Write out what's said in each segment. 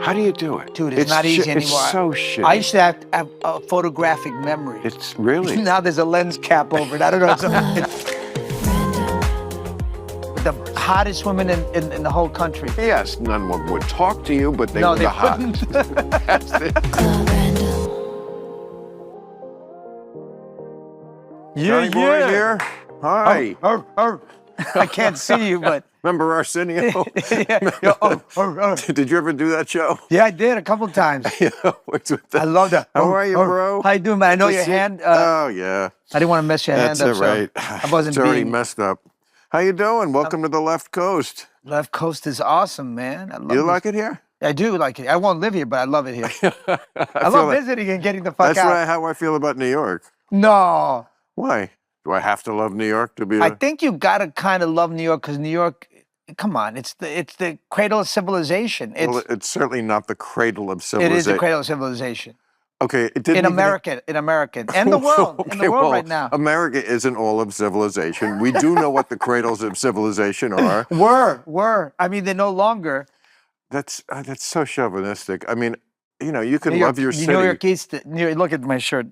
How do you do it? Dude, it's not easy anymore. It's so shitty. I used to have a photographic memory. It's really. Now there's a lens cap over it. I don't know. It's the hottest women in the whole country. Yes, none would talk to you, but they No, were they the hot. wouldn't. That's it. Johnny Boy here. Hi. I can't see you, but Remember Arsenio? yeah. Did you ever do that show? Yeah, I did a couple times. I love that. How are you, bro? How you doing, man? I know Good to your see you. hand. Oh, yeah. I didn't want to mess your That's hand it, up. right. So I wasn't It's already being. messed up. How you doing? Welcome to the left coast. Left Coast is awesome, man. I love You this. like it here? I do like it. I won't live here, but I love it here. I feel love like- visiting and getting the fuck That's out. how I feel about New York. No, Why? Do I have to love New York to be? I think you gotta kind of love New York because New York. Come on, it's the cradle of civilization. Well, it's certainly not the cradle of It civilization. is the cradle of civilization Okay, it didn't in America, and the world, in the Okay, world well, right now. America isn't all of civilization. We do know what the cradles of civilization are. Were. I mean, they're no longer. That's so chauvinistic. I mean, you can New York, love your city. New York East. Look at my shirt.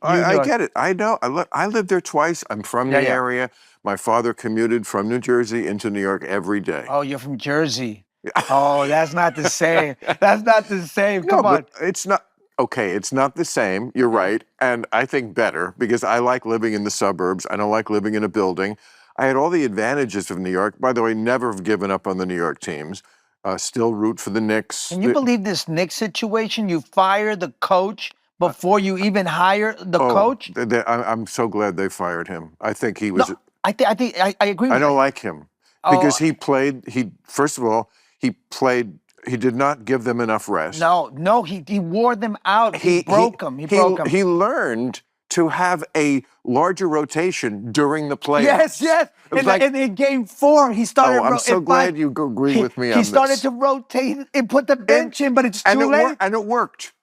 I get it. I know. I lived there twice. I'm from the area. My father commuted from New Jersey into New York every day. Oh, you're from Jersey. Oh, that's not the same. That's not the same. No, Come on. but it's not. Okay, it's not the same. You're right. And I think better because I like living in the suburbs. I don't like living in a building. I had all the advantages of New York. By the way, never have given up on the New York teams. Still root for the Knicks. Can you believe this Knicks situation? You fire the coach before you even hire the coach? I'm so glad they fired him. I think he was. No, I agree with I you. don't like him because he played. First of all, he played. He did not give them enough rest. No, he wore them out. He broke them. He broke them. He learned to have a larger rotation during the playoffs. Yes. In game 4, he started. I'm so glad you agree with me on this. He started to rotate and put the bench in, but it's too late. And it worked.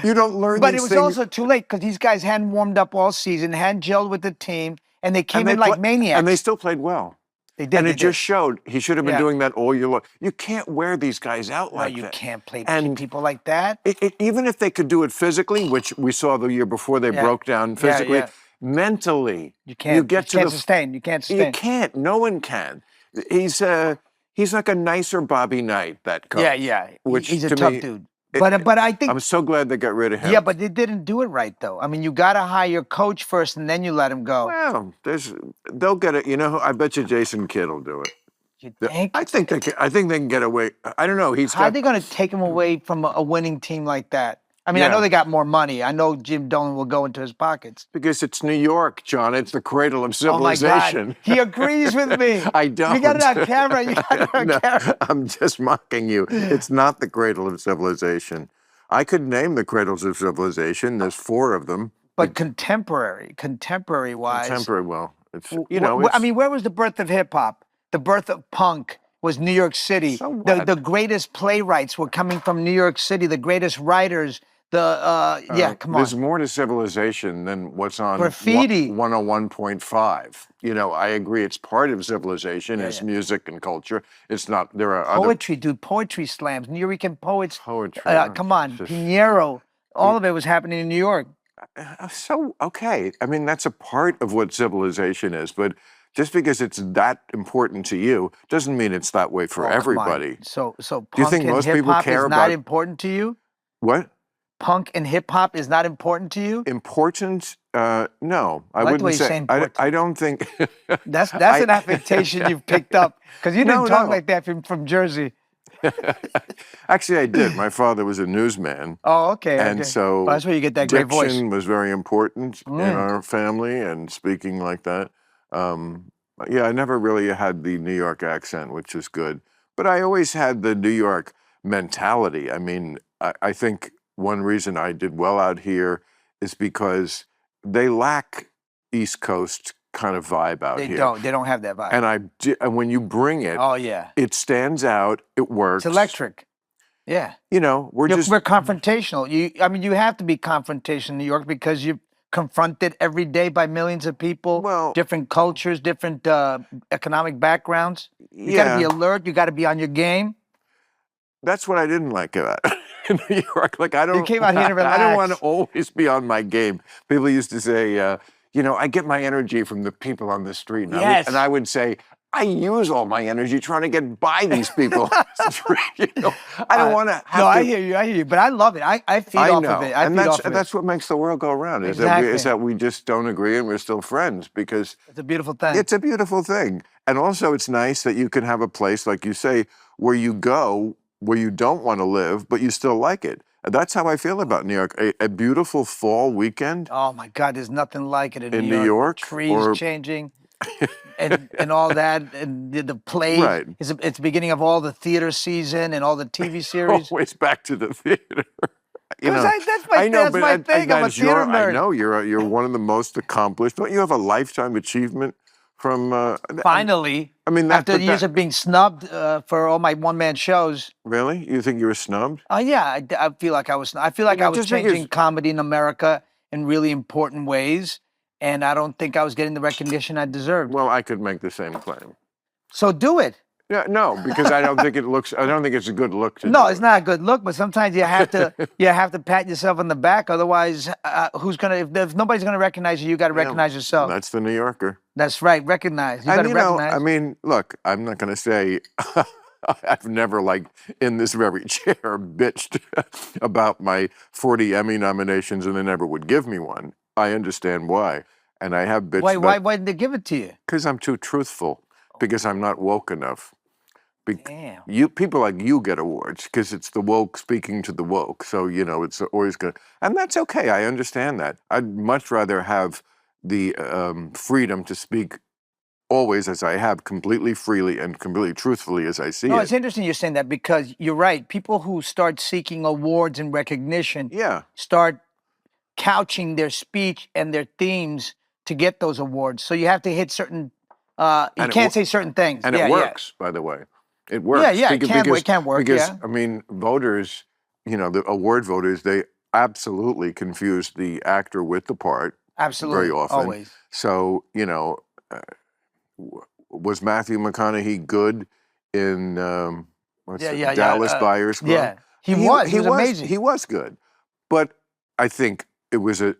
You don't learn But these it was things. also too late because these guys hadn't warmed up all season, hadn't gelled with the team, and they came in like maniacs. And they still played well. They did. And it just showed. He should have been doing that all year long. You can't wear these guys out like that. No, you can't play And people like that. Even if they could do it physically, which we saw the year before they broke down physically, mentally, you can't. You can't sustain. You can't sustain. You can't. No one can. He's like a nicer Bobby Knight, that coach. Yeah. Which he's a to tough me, dude. But I think I'm so glad they got rid of him. Yeah, but they didn't do it right though. I mean, you got to hire your coach first, and then you let him go. Well, they'll get it. I bet you Jason Kidd will do it. You think? I think they can get away. I don't know. How are they going to take him away from a winning team like that? I mean, I know they got more money. I know Jim Dolan will go into his pockets. Because it's New York, John. It's the cradle of civilization. Oh my God. He agrees with me. I don't. You got it on camera. You got it on camera. I'm just mocking you. It's not the cradle of civilization. I could name the cradles of civilization. There's 4 of them. But contemporary-wise. Contemporary, well, it's, I mean, where was the birth of hip-hop? The birth of punk was New York City. So what? The greatest playwrights were coming from New York City. The greatest writers. Come on. There's more to civilization than what's on Graffiti. 101.5. I agree. It's part of civilization. It's music and culture. It's not. There are Poetry, dude. Poetry slams. New York poets. Poetry. Come on. Pinheiro. All of it was happening in New York. So, okay. I mean, that's a part of what civilization is. But just because it's that important to you doesn't mean it's that way for everybody. So punk Do you think and most people hip-hop care is about not important to you? What? Punk and hip-hop is not important to you? Important? No, I like the wouldn't way you say. say important. I don't think. That's an affectation you've picked up because you didn't talk like that from Jersey. Actually, I did. My father was a newsman. Oh, okay. And so well, that's where you get that great voice. diction was very important in our family and speaking like that. I never really had the New York accent, which is good. But I always had the New York mentality. I mean, I think one reason I did well out here is because they lack East Coast kind of vibe out here. They don't have that vibe. And when you bring it, it stands out, it works. It's electric. Yeah. We're confrontational. You have to be confrontational in New York because you're confronted every day by millions of people, different cultures, different economic backgrounds. You got to be alert. You got to be on your game. That's what I didn't like about it. in New York. Like I don't. You came out here to I don't want to relax. always be on my game. People used to say, I get my energy from the people on the street, and Yes. I would say, I use all my energy trying to get by these people on the street. I don't want to have No, to. I hear you, but I love it. I feed I off know, of it. I and feed off of it. that's what makes the world go round. Is Exactly. that we just don't agree and we're still friends because It's a beautiful thing. it's a beautiful thing. And also, it's nice that you can have a place, like you say, where you go where you don't want to live, but you still like it. And that's how I feel about New York. A beautiful fall weekend Oh my God, there's nothing like it in in New New York. York, Trees or changing, and all that, and the play. right. It's the beginning of all the theater season and all the TV series. Always back to the theater. Because that's I know, that's but my thing. I'm a theater I nerd. know you're one of the most accomplished. Don't you have a lifetime achievement from? Finally, I mean, after years of being snubbed for all my one-man shows. Really? You think you were snubbed? Yeah, I feel like I was. I feel like I was just because- changing comedy in America in really important ways, and I don't think I was getting the recognition I deserved. Well, I could make the same claim. So do it. Yeah, no, because I don't think it looks. I don't think it's a good look to. No, do it's it. not a good look, but sometimes you have to you have to pat yourself on the back. Otherwise, who's gonna? If nobody's gonna recognize you, you got to recognize yourself. That's the New Yorker. That's right. Recognize. You got to recognize. I mean, look, I'm not going to say I've never, like, in this very chair, bitched about my 40 Emmy nominations and they never would give me one. I understand why, and I have bitched. Why did they give it to you? Because I'm too truthful. Because I'm not woke enough. Damn. People like you get awards because it's the woke speaking to the woke. So, it's always good. And that's okay. I understand that. I'd much rather have the freedom to speak always as I have, completely freely and completely truthfully as I see it. No, it's interesting you're saying that because you're right. People who start seeking awards and recognition start couching their speech and their themes to get those awards. So you have to hit certain, you can't say certain things. And it works, by the way. It works. It can work, Because, I mean, voters, the award voters, they absolutely confuse the actor with the part. Absolutely. Very often. Always. So, was Matthew McConaughey good in Dallas Buyers Club? Yeah, he was amazing. He was good. But I think it was a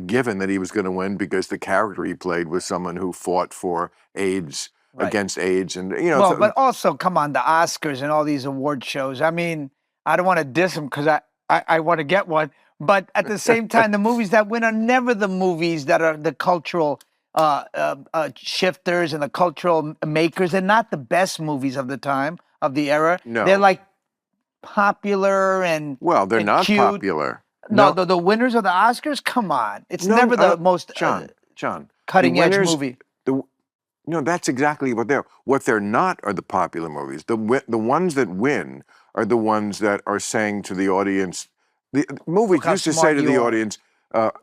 given that he was going to win because the character he played was someone who fought for AIDS, against AIDS, and Well, but also, come on, the Oscars and all these award shows. I mean, I don't want to diss them because I want to get one, but at the same time, the movies that win are never the movies that are the cultural shifters and the cultural makers. They're not the best movies of the time, of the era. No. They're like popular and they're not cute. popular. No, the winners of the Oscars. Come on, it's never the most John, cutting edge movie. No, that's exactly what they're. What they're not are the popular movies. The ones that win are the ones that are saying to the audience. The movies used to say to the audience,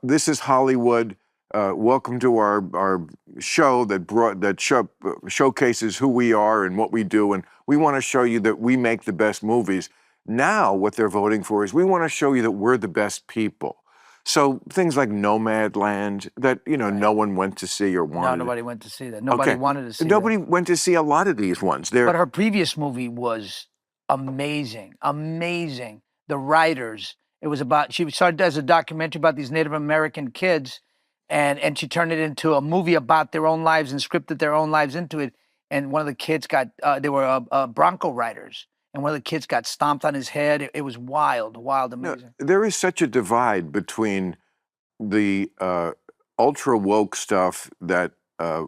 "This is Hollywood. Welcome to our show that showcases who we are and what we do, and we want to show you that we make the best movies." Now, what they're voting for is we want to show you that we're the best people. So things like Nomadland that no one went to see or wanted. No, nobody went to see that. Nobody wanted to see. Nobody went to see a lot of these ones. But her previous movie was amazing, amazing. The writers. It was about. She started as a documentary about these Native American kids, and she turned it into a movie about their own lives and scripted their own lives into it. And one of the kids got. They were Bronco riders. And one of the kids got stomped on his head. It was wild, amazing. There is such a divide between the ultra woke stuff that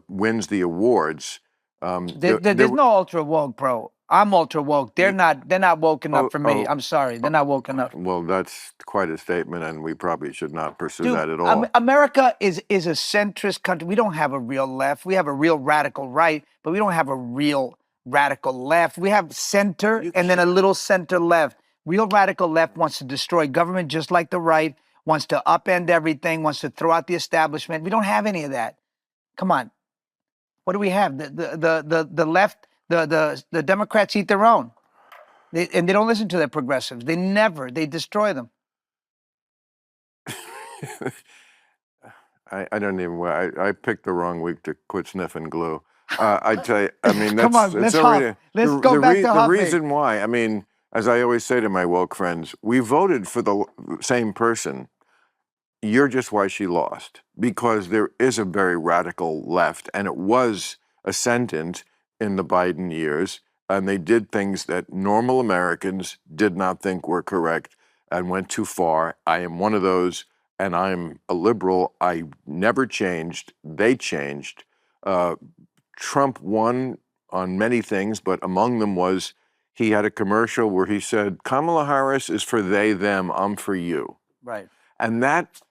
wins the awards. There's no ultra woke, bro. I'm ultra woke. They're not woke enough for me. I'm sorry, they're not woke enough. Well, that's quite a statement, and we probably should not pursue that at all. America is a centrist country. We don't have a real left. We have a real radical right, but we don't have a real radical left. We have center and then a little center left. Real radical left wants to destroy government just like the right, wants to upend everything, wants to throw out the establishment. We don't have any of that. Come on. What do we have? The left, the Democrats eat their own. And they don't listen to their progressives. They destroy them. I don't even, I picked the wrong week to quit sniffing glue. I tell you, I mean, that's, come on, let's go back to the reason why. I mean, as I always say to my woke friends, we voted for the same person. You're just why she lost, because there is a very radical left, and it was ascendant in the Biden years, and they did things that normal Americans did not think were correct and went too far. I am one of those, and I'm a liberal. I never changed. They changed. Trump won on many things, but among them was he had a commercial where he said, Kamala Harris is for they, them, I'm for you. Right. And that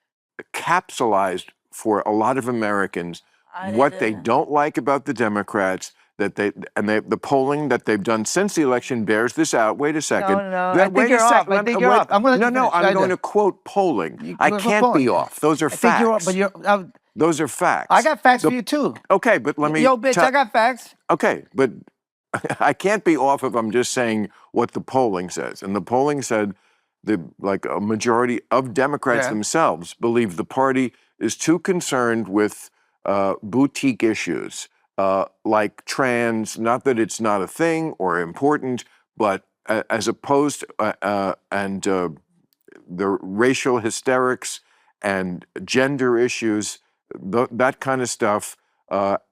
capsulized for a lot of Americans what they don't like about the Democrats, the polling that they've done since the election bears this out. Wait a second. No. I think you're off. I think you're off. I'm going to I'm going to quote polling. I can't be off. Those are facts. I think you're off, but those are facts. I got facts for you too. Okay, but let me. Yo, bitch, I got facts. Okay, but I can't be off if I'm just saying what the polling says. And the polling said a majority of Democrats themselves believe the party is too concerned with boutique issues like trans, not that it's not a thing or important, but as opposed and the racial hysterics and gender issues, that kind of stuff,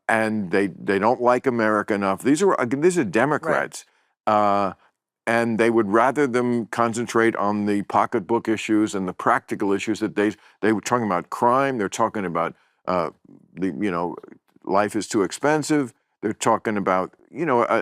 and they don't like America enough. These are Democrats, and they would rather them concentrate on the pocketbook issues and the practical issues that they were talking about crime. They're talking about life is too expensive. They're talking about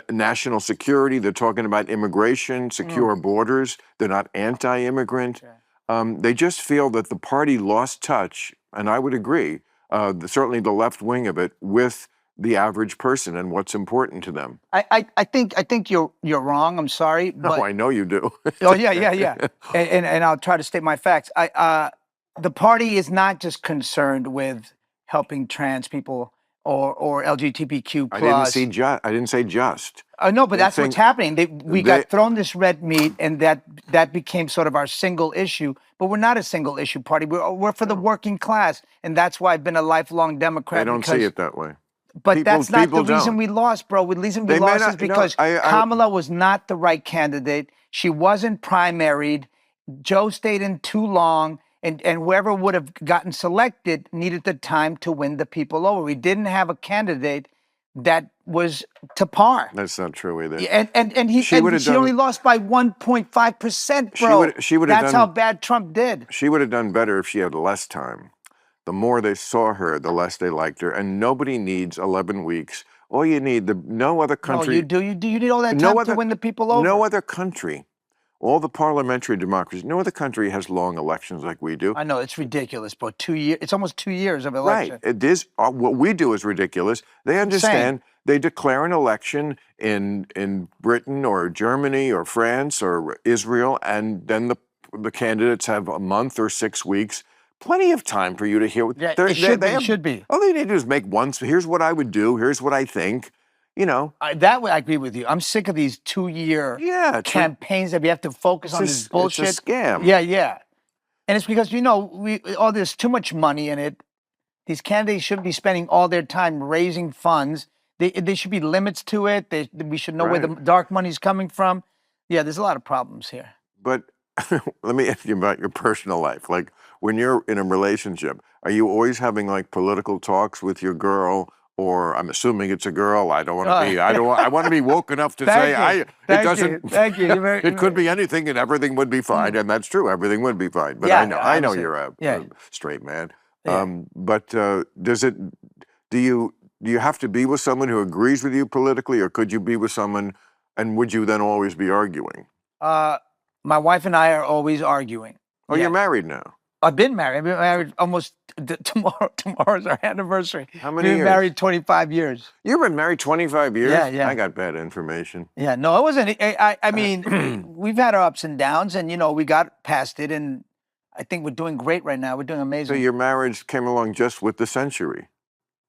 national security. They're talking about immigration, secure borders. They're not anti-immigrant. They just feel that the party lost touch, and I would agree, certainly the left wing of it, with the average person and what's important to them. I think you're wrong. I'm sorry. But, I know you do. Oh yeah. And I'll try to state my facts. The party is not just concerned with helping trans people or LGBTQ plus. I didn't say just. No, but that's what's happening. We got thrown this red meat, and that became sort of our single issue. But we're not a single issue party. We're for the working class, and that's why I've been a lifelong Democrat. I don't see it that way. But that's not the reason we lost, bro. The reason we lost is because Kamala was not the right candidate. She wasn't primaried. Joe stayed in too long. And whoever would have gotten selected needed the time to win the people over. We didn't have a candidate that was to par. That's not true either. She only lost by 1.5%, bro. That's how bad Trump did. She would have done better if she had less time. The more they saw her, the less they liked her. And nobody needs 11 weeks. All you need, no other country. No, you do. You need all that time to win the people over. No other country. All the parliamentary democracies, no other country has long elections like we do. I know, it's ridiculous, bro. 2 years, it's almost 2 years of election. Right, it is. What we do is ridiculous. They understand. They declare an election in Britain or Germany or France or Israel, and then the candidates have a month or 6 weeks. Plenty of time for you to hear. Yeah, it should be. All they need to do is make one. Here's what I would do. Here's what I think. That way I agree with you. I'm sick of these 2-year campaigns that we have to focus on this bullshit. It's a scam. Yeah. And it's because, there's too much money in it. These candidates shouldn't be spending all their time raising funds. There should be limits to it. We should know where the dark money's coming from. Yeah, there's a lot of problems here. But let me ask you about your personal life. Like, when you're in a relationship, are you always having political talks with your girl? Or I'm assuming it's a girl. I don't want to be. I want to be woke enough to say it doesn't. Thank you. It could be anything, and everything would be fine, and that's true. Everything would be fine. But I know you're a straight man. But do you have to be with someone who agrees with you politically, or could you be with someone, and would you then always be arguing? My wife and I are always arguing. Oh, you're married now. I've been married. I've been married almost tomorrow. Tomorrow's our anniversary. How many years? We've been married 25 years. You've been married 25 years? Yeah. I got bad information. Yeah, no, it wasn't. I mean, we've had our ups and downs, and we got past it, and I think we're doing great right now. We're doing amazing. So your marriage came along just with the century.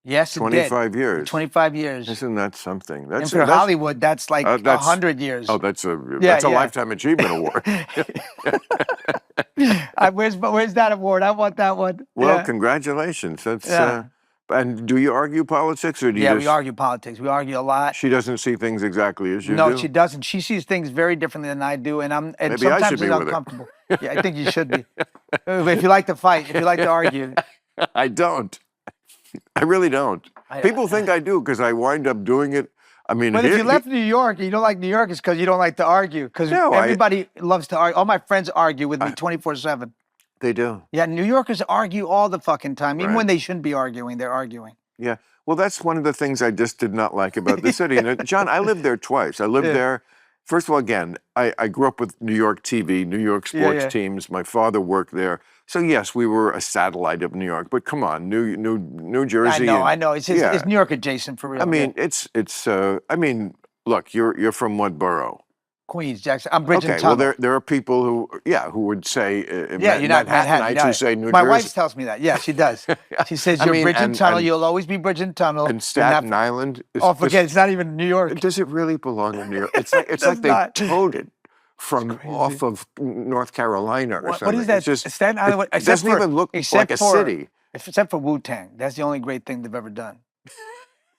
Yes, it 25 did. years. 25 years. Isn't that something? And for Hollywood, that's like 100 years. Oh, that's a Lifetime Achievement Award. Where's that award? I want that one. Well, congratulations. That's And do you argue politics, or do you Yeah, just? we argue politics. We argue a lot. She doesn't see things exactly as you No, do. she doesn't. She sees things very differently than I do, and Maybe I should sometimes be it's with her. uncomfortable. Yeah, I think you should be. If you like to fight, if you like to argue. I don't. I really don't. People think I do because I wind up doing it. I mean, But if you left New York and you don't like New York, it's because you don't like to argue. Because everybody loves to argue. All my friends argue with me 24/7. They do. Yeah, New Yorkers argue all the fucking time. Even when they shouldn't be arguing, they're arguing. Yeah. Well, that's one of the things I just did not like about the city. And John, I lived there twice. I lived there. First of all, again, I grew up with New York TV, New York sports teams. My father worked there. So yes, we were a satellite of New York. But come on, New Jersey. I know. It's New York adjacent for real. I mean, I mean, look, you're from what borough? Queens, Jackson. I'm bridging okay, tunnel. well, there are people who would say you're not Manhattan. who say New Jersey. My wife tells me that. Yeah, she does. She says you're bridging tunnel. You'll always be bridging tunnel. And Staten Island. Forget it's not even New York. Does it really belong in New York? It's like they towed it from off of North Carolina or something. What is that? It's just, Staten Island. It doesn't even look like a city. Except for Wu-Tang. That's the only great thing they've ever done.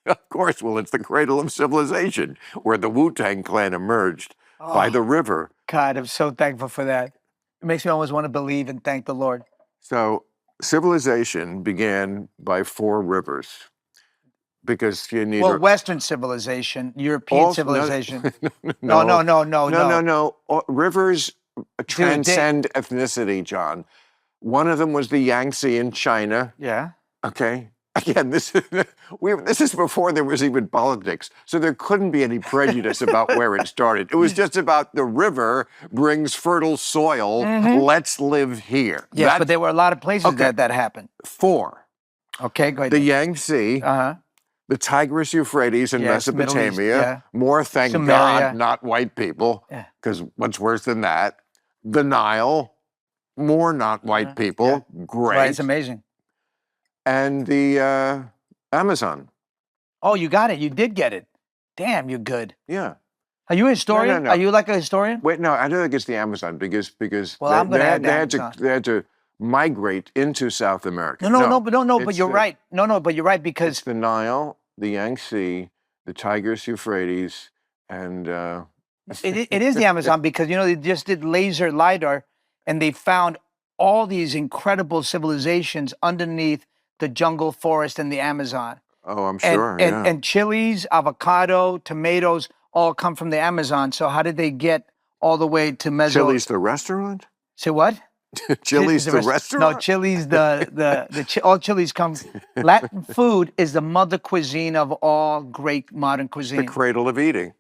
Of course. Well, it's the cradle of civilization, where the Wu-Tang Clan emerged. By the river. God, I'm so thankful for that. It makes me always want to believe and thank the Lord. So civilization began by 4 rivers because you need... Well, Western civilization, European civilization. No. Rivers transcend ethnicity, John. One of them was the Yangtze in China. Yeah. Okay. Again, this is before there was even politics, so there couldn't be any prejudice about where it started. It was just about the river brings fertile soil. Let's live here. Yes, but there were a lot of places that happened. 4. Okay, go ahead. The Yangtze, the Tigris Euphrates in Mesopotamia. More, thank God, not white people, because what's worse than that? The Nile, more not white people. Great. Right, it's amazing. And the Amazon. Oh, you got it. You did get it. Damn, you're good. Yeah. Are you a historian? No. Are you like a historian? Wait, no, I don't think it's the Amazon because well, I'm gonna add they had to migrate into South America. No, but you're right. No, but you're right because it's the Nile, the Yangtze, the Tigris Euphrates, and it is the Amazon because they just did laser LiDAR and they found all these incredible civilizations underneath the jungle forest and the Amazon. Oh, I'm sure. And chilies, avocado, tomatoes all come from the Amazon. So how did they get all the way to Meso? Chili's the restaurant? Say what? Chili's the restaurant? No, Chili's all chilies come. Latin food is the mother cuisine of all great modern cuisine. The cradle of eating,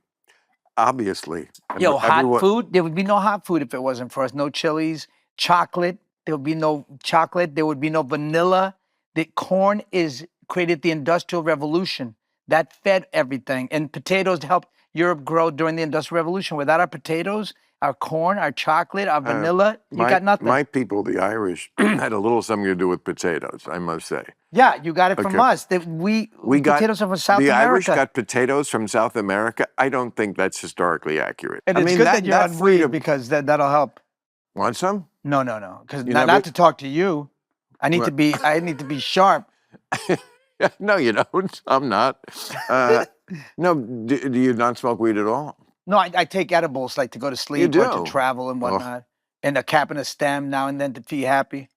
obviously. Hot food. There would be no hot food if it wasn't for us. No chilies, chocolate. There would be no chocolate. There would be no vanilla. The corn created the Industrial Revolution. That fed everything. And potatoes helped Europe grow during the Industrial Revolution. Without our potatoes, our corn, our chocolate, our vanilla, you got nothing. My people, the Irish, had a little something to do with potatoes, I must say. Yeah, you got it from us. We got potatoes from South America. The Irish got potatoes from South America. I don't think that's historically accurate. And it's good that you're on weed because that'll help. Want some? No. Because not to talk to you. I need to be sharp. No, you don't. I'm not. No, do you not smoke weed at all? No, I take edibles like to go to sleep or to travel and whatnot. And a cap and a stem now and then to be happy.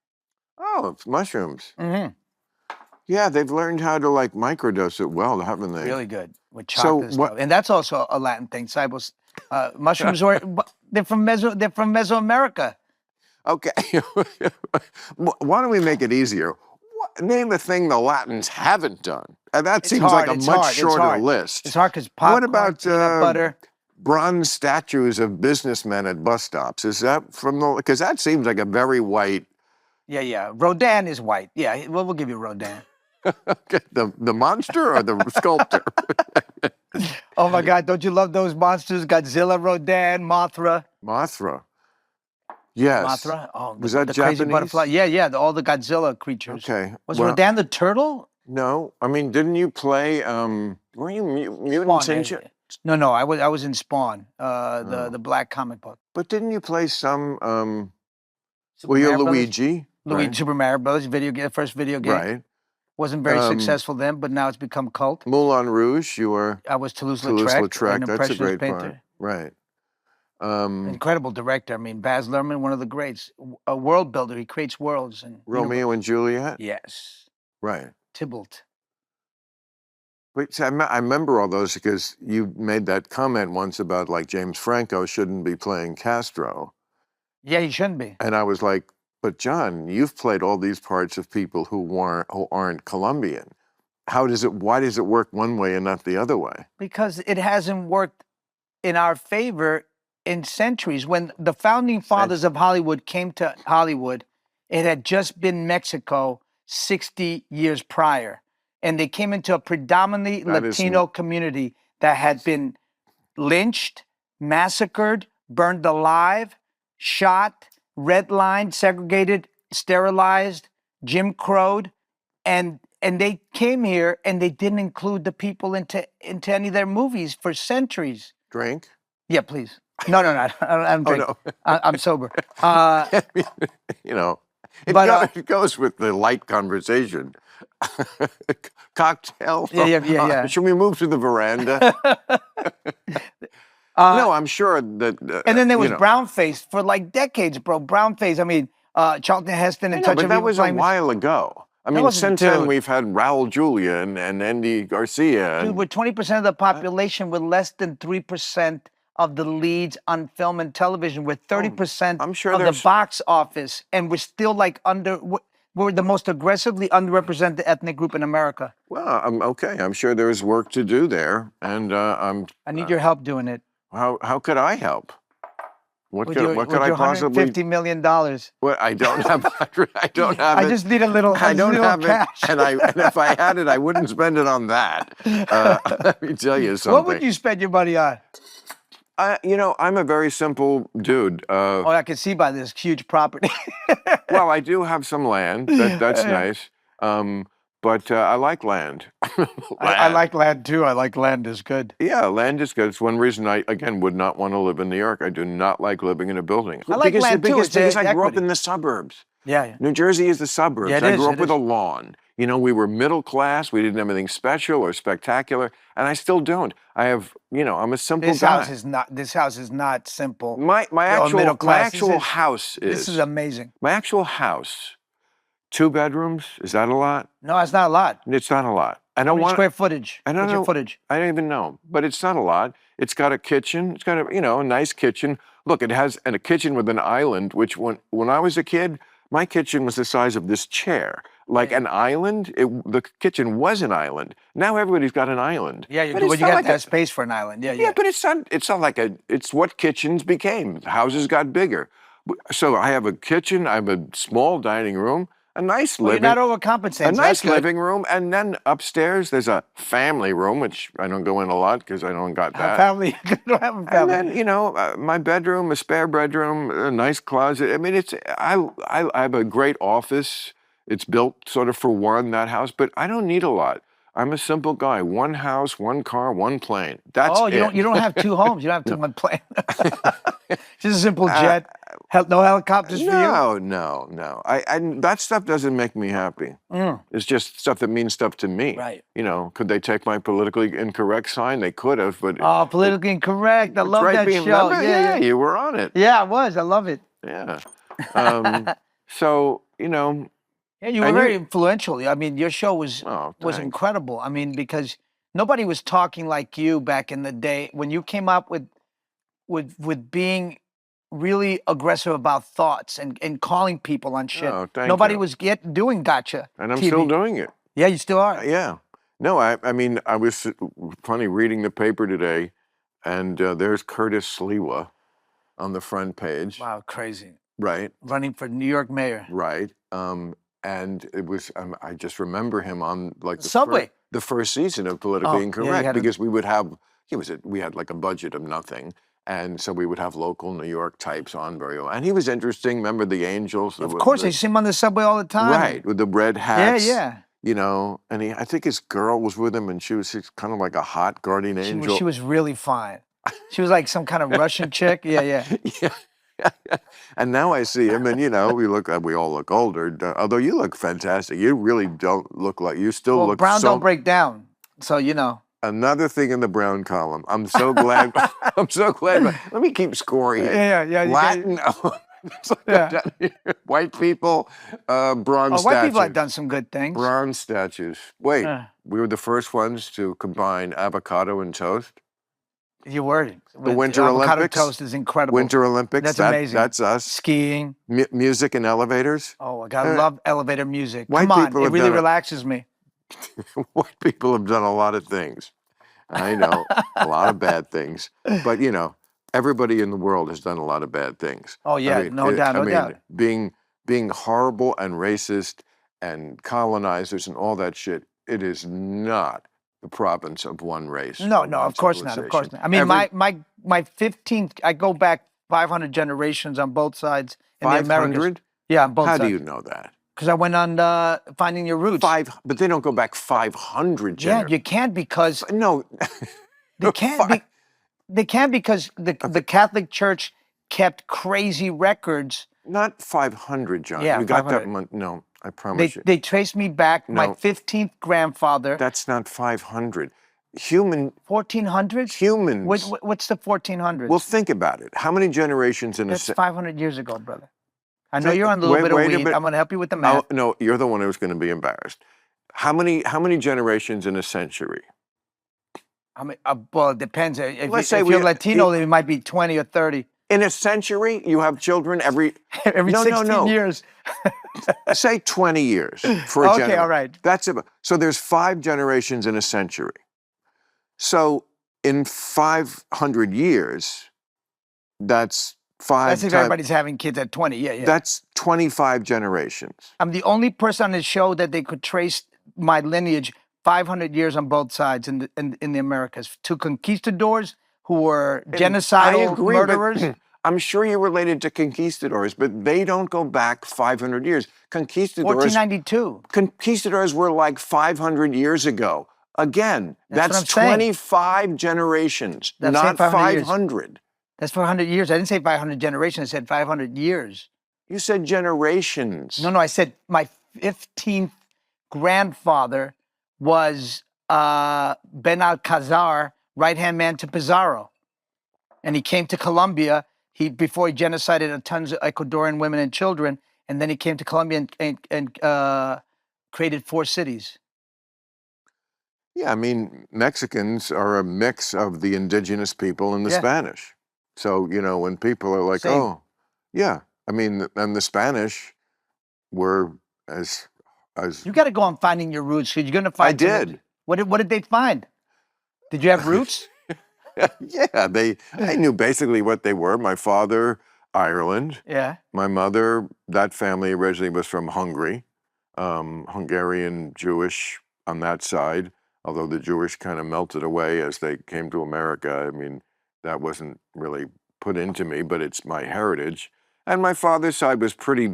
Oh, it's mushrooms. Yeah, they've learned how to microdose it well, haven't they? Really good with chocolate stuff. And that's also a Latin thing. Mushrooms they're from Mesoamerica. Okay. Why don't we make it easier? Name a thing the Latins haven't done. And that seems like a much shorter list. It's hard because popcorn, what about peanut butter? Bronze statues of businessmen at bus stops? Is that because that seems like a very white... Yeah. Rodin is white. Yeah, we'll give you Rodin. Okay, the monster or the sculptor? Oh my God, don't you love those monsters? Godzilla, Rodin, Mothra. Mothra. Yes. Mothra? Oh, was that the Japanese? Crazy butterfly. Yeah, all the Godzilla creatures. Okay. Was Rodin the turtle? No. I mean, didn't you play, were you Mutant Ninja? No, I was in Spawn, the black comic book. But didn't you play some, were you Luigi? Luigi, Super Mario Brothers, first video game. Right. Wasn't very successful then, but now it's become cult. Moulin Rouge, you were I was Toulouse-Lautrec, an That's a impressionist great painter. part, right? Incredible director. I mean, Baz Luhrmann, one of the greats, a world builder. He creates worlds. And Romeo and Juliet, yes, right? Tybalt. But see, I remember all those because you made that comment once about like James Franco shouldn't be playing Castro. Yeah, he shouldn't be. And I was like, but John, you've played all these parts of people who aren't Colombian. Why does it work one way and not the other way? Because it hasn't worked in our favor in centuries. When the founding fathers of Hollywood came to Hollywood, it had just been Mexico 60 years prior. And they came into a predominantly Latino community that had been lynched, massacred, burned alive, shot, redlined, segregated, sterilized, Jim Crowed, and they came here and they didn't include the people into any of their movies for centuries. Drink? Yeah, please. No, I don't drink. Oh, no. I'm sober. You know, it goes with the light conversation. Cocktail? Yeah. Should we move to the veranda? No, I'm sure that. And then there was brownface for like decades, bro. Brownface. I mean, Charlton Heston and but that was a while ago. I mean, since then we've had Raul Julia and Andy Garcia. Dude, with 20% of the population, with less than 3% of the leads on film and television, with 30% of the box office, and we're still like we're the most aggressively underrepresented ethnic group in America. Well, okay. I'm sure there's work to do there, and I need your help doing it. How could I help? What could I possibly? $150 million. Well, I don't have. I don't have it. I just need a little. I don't have cash. it, and if I had it, I wouldn't spend it on that. Let me tell you something. What would you spend your money on? I'm a very simple dude. I can see by this huge property. Well, I do have some land. That's nice. But I like land. I like land too. I like land is good. Yeah, land is good. It's one reason I, again, would not want to live in New York. I do not like living in a building. I like land too. Because I grew up in the suburbs. Yeah. New Jersey is the suburbs. Yeah, I grew up with a lawn. We were middle class. We didn't have anything special or spectacular, and I still don't. I have, I'm a simple guy. This house is not simple. My actual house is. This is amazing. My actual house. 2 bedrooms? Is that a lot? No, it's not a lot. It's not a lot. I don't How many want square footage. I don't What's know. your footage? I don't even know, but it's not a lot. It's got a kitchen. It's got a nice kitchen. Look, it has a kitchen with an island. Which when I was a kid, my kitchen was the size of this chair, like an island. The kitchen was an island. Now everybody's got an island. Yeah, you got that space for an island. Yeah. But it's not like it's what kitchens became. Houses got bigger. So I have a kitchen. I have a small dining room. A nice living. You're not overcompensating. A nice living room, and then upstairs there's a family room, which I don't go in a lot because I don't got that. Family, you don't have a family. And then my bedroom, a spare bedroom, a nice closet. I mean, I have a great office. It's built sort of for one, that house, but I don't need a lot. I'm a simple guy. One house, one car, one plane. That's it. You don't have 2 homes. You don't have one plane. Just a simple jet. No helicopters for you? No. That stuff doesn't make me happy. It's just stuff that means stuff to me. Right. Could they take my politically incorrect sign? They could have, but. Oh, politically incorrect. I love that show. Yeah, you were on it. Yeah, I was. I love it. Yeah. So. Yeah, you were very influential. I mean, your show was incredible. I mean, because nobody was talking like you back in the day when you came up with being really aggressive about thoughts and calling people on shit. Oh, nobody was yet doing gotcha. And I'm TV. still doing it. Yeah, you still are. Yeah. No, I mean, I was funny reading the paper today, and there's Curtis Sliwa on the front page. Wow, crazy. Right. Running for New York mayor. Right. And it was, I just remember him on like the subway. The first season of Politically Incorrect, because we would have, we had like a budget of nothing. And so we would have local New York types on very well. And he was interesting. Remember the Angels? Of course, I see him on the subway all the time. Right, with the red hats. Yeah. And I think his girl was with him, and she was kind of like a hot guardian angel. She was really fine. She was like some kind of Russian chick. Yeah. And now I see him, and we all look older. Although you look fantastic, you really don't look like you still Well, look brown don't so. break down, so Another thing in the brown column. I'm so glad. I'm so glad. Let me keep scoring. Yeah. Latin. Yeah. White people, bronze Oh, white people have statues. done some good things. Bronze statues. Wait, Uh, we were the first ones to combine avocado and toast. You were. The Winter Avocado Olympics. toast is incredible. Winter Olympics. That's amazing. That's us. Skiing. Music and elevators. Oh, I love elevator music. White Come on, people it have really done it. relaxes me. White people have done a lot of things. I know, a lot of bad things. But everybody in the world has done a lot of bad things. Oh yeah, no doubt. Being horrible and racist and colonizers and all that shit, it is not the province of one race. No, or no, one of course not. Of course civilization. not. I mean, my 15th. I go back 500 generations on both sides in the Americas. 500? Yeah, on both How sides. do you know that? Because I went on Finding Your Roots. But they don't go back 500 Yeah, generations. you can't because No. they can't. They can't because the Catholic Church kept crazy records. Not 500, John. Yeah, you got 500. that one. No, I promise you. They traced me back. My No. 15th grandfather. That's not 500. 1400s? Humans. What's the 1400s? Well, think about it. How many generations in That's a 500 years ago, brother. I know you're on a little bit of weed. I'm going to help you with the math. Oh, no, you're the one who's going to be embarrassed. How many generations in a century? I mean, well, it depends. Let's If say you're Latino, it might be 20 or 30. In a century, you have children every 16 years. Say 20 years for a generation. Okay, all right. That's about. So there's 5 generations in a century. So in 500 years, that's 5 That's if everybody's having kids at 20. Yeah. That's 25 generations. I'm the only person on the show that they could trace my lineage 500 years on both sides in the Americas. 2 conquistadors who were genocidal murderers. But I'm sure you're related to conquistadors, but they don't go back 500 years. 1492. Conquistadors were like 500 years ago. Again, that's 25 generations, not 500. That's 400 years. I didn't say 500 generations. I said 500 years. You said generations. No, I said my 15th grandfather was Ben Alcazar, right-hand man to Pizarro. And he came to Colombia before he genocided tons of Ecuadorian women and children. And then he came to Colombia and created 4 cities. Yeah, I mean, Mexicans are a mix of the indigenous people and the Spanish. So, when people are like, oh, yeah, I mean, and the Spanish were as you got to go on Finding Your Roots. You're going to find. I did. What did they find? Did you have roots? Yeah, I knew basically what they were. My father, Ireland. Yeah. My mother, that family originally was from Hungary, Hungarian Jewish on that side. Although the Jewish kind of melted away as they came to America. I mean, that wasn't really put into me, but it's my heritage. And my father's side was pretty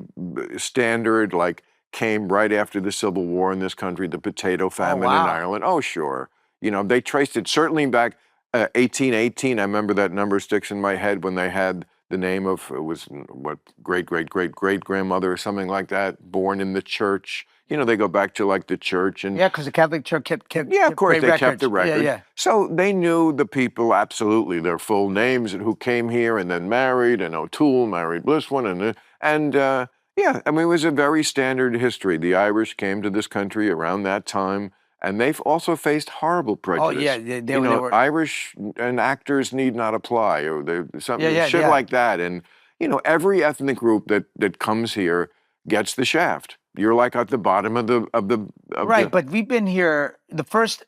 standard, like came right after the Civil War in this country, the potato famine in Ireland. Oh, sure. They traced it certainly back 1818. I remember that number sticks in my head when they had the name of, it was what, great-great-great-great-grandmother or something like that, born in the church. They go back to like the church and because the Catholic Church kept yeah, of course they kept the record. Yeah. So they knew the people absolutely, their full names and who came here and then married, and O'Toole married this one, and yeah, I mean, it was a very standard history. The Irish came to this country around that time, and they've also faced horrible prejudice. Oh yeah, they were Irish and actors need not apply, or something shit yeah. like that. And every ethnic group that comes here gets the shaft. You're like at the bottom of the right. But we've been here. The first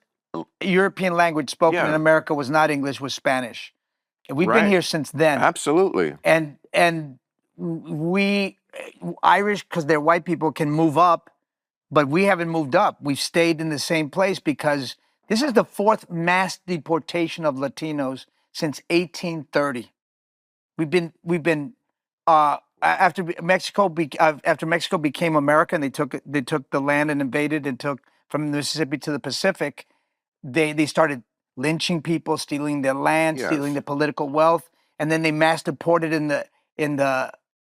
European language spoken in America was not English, was Spanish. And we've been here since then. Absolutely. And we Irish, because they're white people, can move up, but we haven't moved up. We've stayed in the same place because this is the 4th mass deportation of Latinos since 1830. We've been after Mexico became America and they took the land and invaded and took from the Mississippi to the Pacific, they started lynching people, stealing their land, stealing their political wealth, and then they mass deported in the in the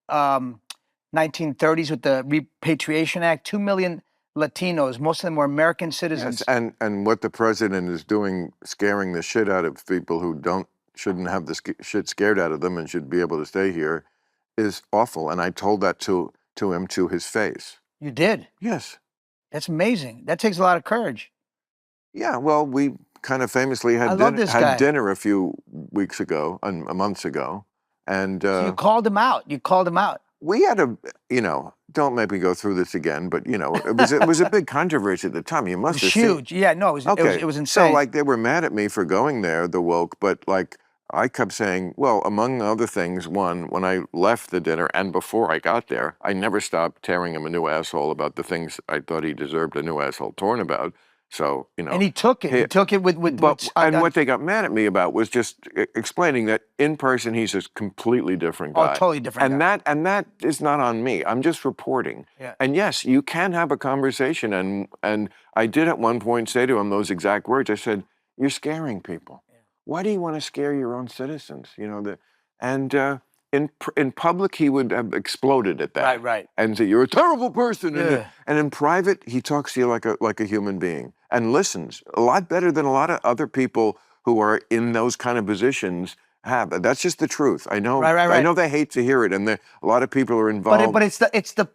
1930s with the Repatriation Act. 2 million Latinos, most of them were American citizens. Yes, and what the president is doing, scaring the shit out of people who shouldn't have the shit scared out of them and should be able to stay here, is awful. And I told that to him to his face. You did? Yes. That's amazing. That takes a lot of courage. Yeah, well, we kind of famously I had love this guy. dinner a few weeks ago, months ago, and So you called him out. You called him out. we had don't make me go through this again, but it was a big controversy at the time. You must have seen. Huge. Yeah, no, it was insane. So like they were mad at me for going there, the woke, but like I kept saying, well, among other things, one, when I left the dinner and before I got there, I never stopped tearing him a new asshole about the things I thought he deserved a new asshole torn about. So, and he took it. He took it with and what they got mad at me about was just explaining that in person he's a completely different guy. Oh, totally different. And that is not on me. I'm just reporting. Yeah. And yes, you can have a conversation. And I did at one point say to him those exact words. I said, "You're scaring people. Yeah. Why do you want to scare your own citizens?" In public, he would have exploded at that. Right. And say, "You're a terrible person." Yeah. And in private, he talks to you like a human being and listens a lot better than a lot of other people who are in those kind of positions have. That's just the truth. I know. Right. I know they hate to hear it, and a lot of people are involved. But it's the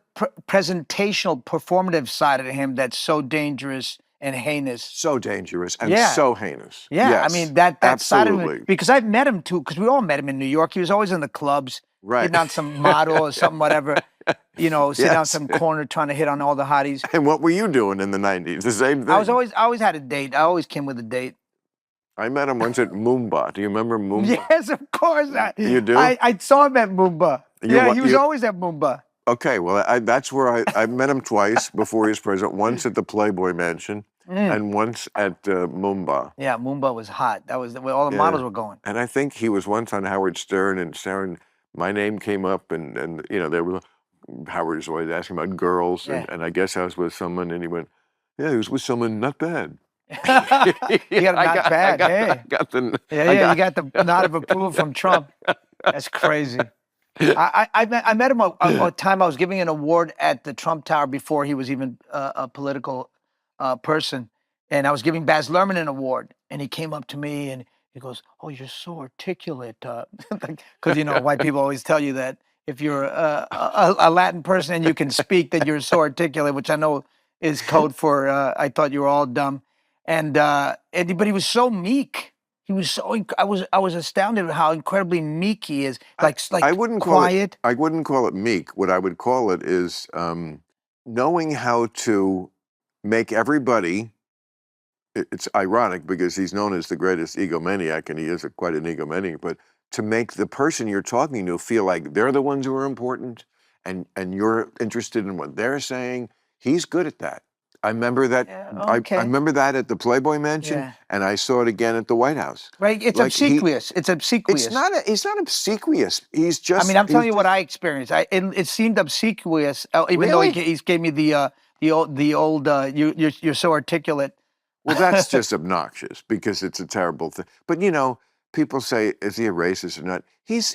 presentational, performative side of him that's so dangerous and heinous. So dangerous and so heinous. Yeah, yes, I mean that absolutely. side of him, because I've met him too, because we all met him in New York. He was always in the clubs, hitting on some model or something, whatever. Sitting on some corner trying to hit on all the hotties. And what were you doing in the 90s? The same thing. I always had a date. I always came with a date. I met him once at Moomba. Do you remember Moomba? Yes, of course. You do? I saw him at Moomba. He was always at Moomba. Okay, well, that's where I met him twice before he was president. Once at the Playboy Mansion and once at Moomba. Yeah, Moomba was hot. That was where all the models were going. And I think he was once on Howard Stern, and my name came up, and they were. Howard was always asking about girls, and I guess I was with someone, and he went, "Yeah, he was with someone not bad." You got not bad, hey. You got the nod of approval from Trump. That's crazy. I met him a time I was giving an award at the Trump Tower before he was even a political person, and I was giving Baz Luhrmann an award, and he came up to me and he goes, "Oh, you're so articulate," because white people always tell you that if you're a Latin person and you can speak, that you're so articulate, which I know is code for I thought you were all dumb. But he was so meek. He was so. I was astounded at how incredibly meek he is. I wouldn't quiet. I wouldn't call it meek. What I would call it is knowing how to make everybody. It's ironic because he's known as the greatest egomaniac, and he is quite an egomaniac. But to make the person you're talking to feel like they're the ones who are important, and you're interested in what they're saying, he's good at that. I remember that. I remember that at the Playboy Mansion, and I saw it again at the White House. Right, it's obsequious. It's obsequious. It's not obsequious. He's just. I mean, I'm telling you what I experienced. It seemed obsequious, even though he gave me the old you're so articulate. Well, that's just obnoxious because it's a terrible thing. But people say, is he a racist or not? He's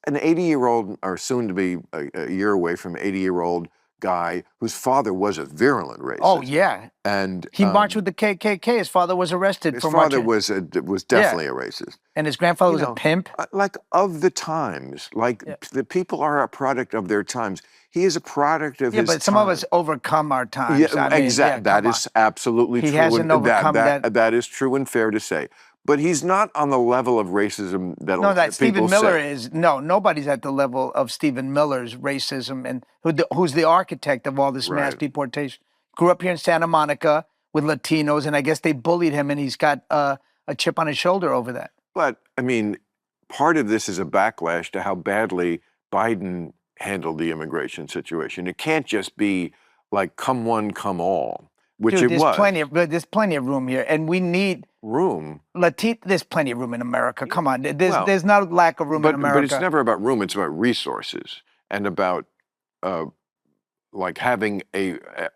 an 80-year-old, or soon to be a year away from 80-year-old guy whose father was a virulent racist. Oh yeah, and he marched with the KKK. His father was arrested. His father was definitely a racist, and his grandfather was a pimp. Like of the times, the people are a product of their times. He is a product of his. Yeah, but some of us overcome our times. Yeah, exactly. That is absolutely true. He hasn't overcome that. That is true and fair to say. But he's not on the level of racism that Stephen Miller is. No, nobody's at the level of Stephen Miller's racism, and who's the architect of all this mass deportation. Grew up here in Santa Monica with Latinos, and I guess they bullied him, and he's got a chip on his shoulder over that. But I mean, part of this is a backlash to how badly Biden handled the immigration situation. It can't just be like come one, come all. Which Dude, it was. There's plenty of room here, and we need room. There's plenty of room in America. Come on, there's not a lack of room in America. But it's never about room. It's about resources and about like having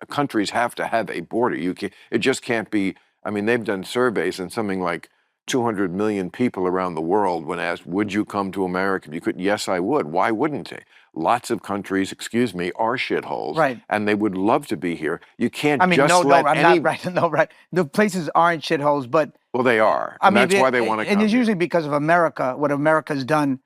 countries have to have a border. It just can't be. I mean, they've done surveys, and something like 200 million people around the world, when asked, would you come to America if you could? Yes, I would. Why wouldn't they? Lots of countries, excuse me, are shitholes, Right. and they would love to be here. You can't I mean, just let I'm any. not right. No, right. The places aren't shitholes, but Well, they are, I and mean, that's why they want to come and it's here. usually because of America. What America's done,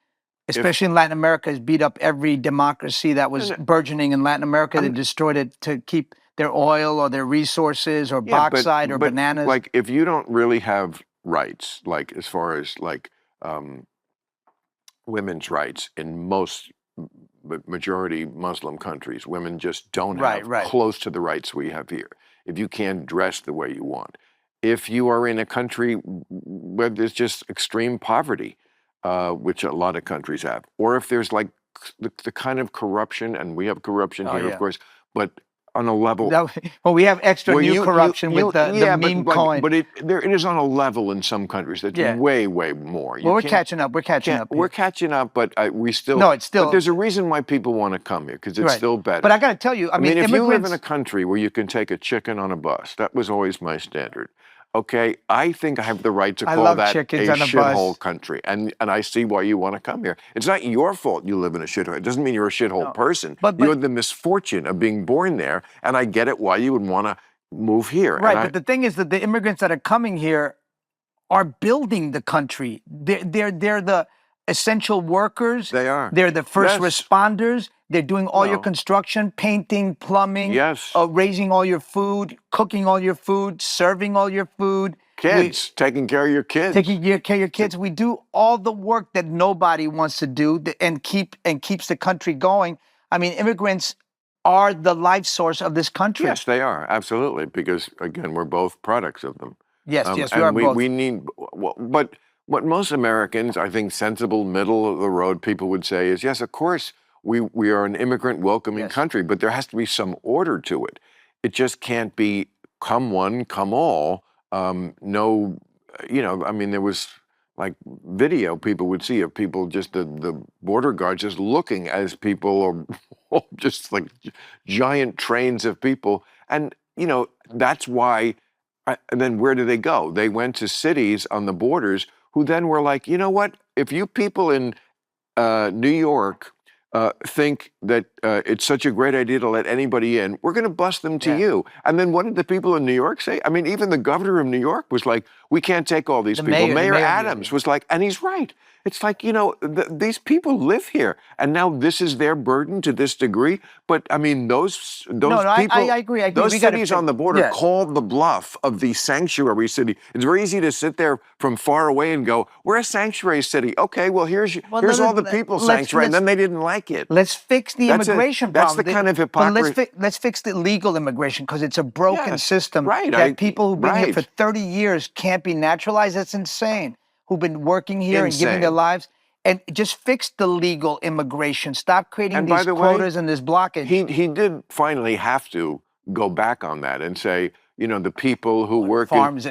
especially in Latin America, has beat up every democracy that was burgeoning in Latin America. They destroyed it to keep their oil or their resources or bauxite or bananas. Like, if you don't really have rights, like as far as like women's rights in most majority Muslim countries, women just don't have close to the rights we have here. If you can't dress the way you want, if you are in a country where there's just extreme poverty, which a lot of countries have, or if there's like the kind of corruption, and we have corruption here, of course, but on a level. Well, we have extra new corruption with the meme coin. But it is on a level in some countries that's way, way more. Well, we're catching up. We're catching up. We're catching up, but we still. No, it's still. But there's a reason why people want to come here, because it's still better. But I got to tell you, I mean, if you live in a country where you can take a chicken on a bus, that was always my standard. Okay, I think I have the right to call that a shithole country, and I see why you want to come here. It's not your fault you live in a shithole. It doesn't mean you're a shithole person. But you had the misfortune of being born there, and I get it why you would want to move here. Right, but the thing is that the immigrants that are coming here are building the country. They're the essential workers. They are. They're the first responders. They're doing all your construction, painting, plumbing, raising all your food, cooking all your food, serving all your food. Kids, taking care of your kids. Taking care of your kids. We do all the work that nobody wants to do and keeps the country going. I mean, immigrants are the life source of this country. Yes, they are, absolutely, because, again, we're both products of them. Yes, yes, we are both. We need, but what most Americans, I think sensible, middle of the road people would say is, yes, of course, we are an immigrant welcoming country, but there has to be some order to it. It just can't be come one, come all. No, I mean, there was like video people would see of people, just the border guards just looking as people are just like giant trains of people. And, that's why, and then where do they go? They went to cities on the borders who then were like, you know what? If you people in New York think that it's such a great idea to let anybody in, we're going to bus them to you. And then what did the people in New York say? I mean, even the governor of New York was like, we can't take all these people. Mayor Adams was like, and he's right. It's like, these people live here, and now this is their burden to this degree. But I mean, those people, I agree. Those cities on the border called the bluff of the sanctuary city. It's very easy to sit there from far away and go, we're a sanctuary city. Okay, well, here's all the people sanctuary, and then they didn't like it. Let's fix the immigration problem. That's the kind of hypocrisy. Let's fix the legal immigration, because it's a broken system. That people who've been here for 30 years can't be naturalized. That's insane. Who've been working here and giving their lives. And just fix the legal immigration. Stop creating these quotas and this blockage. He did finally have to go back on that and say, the people who work farms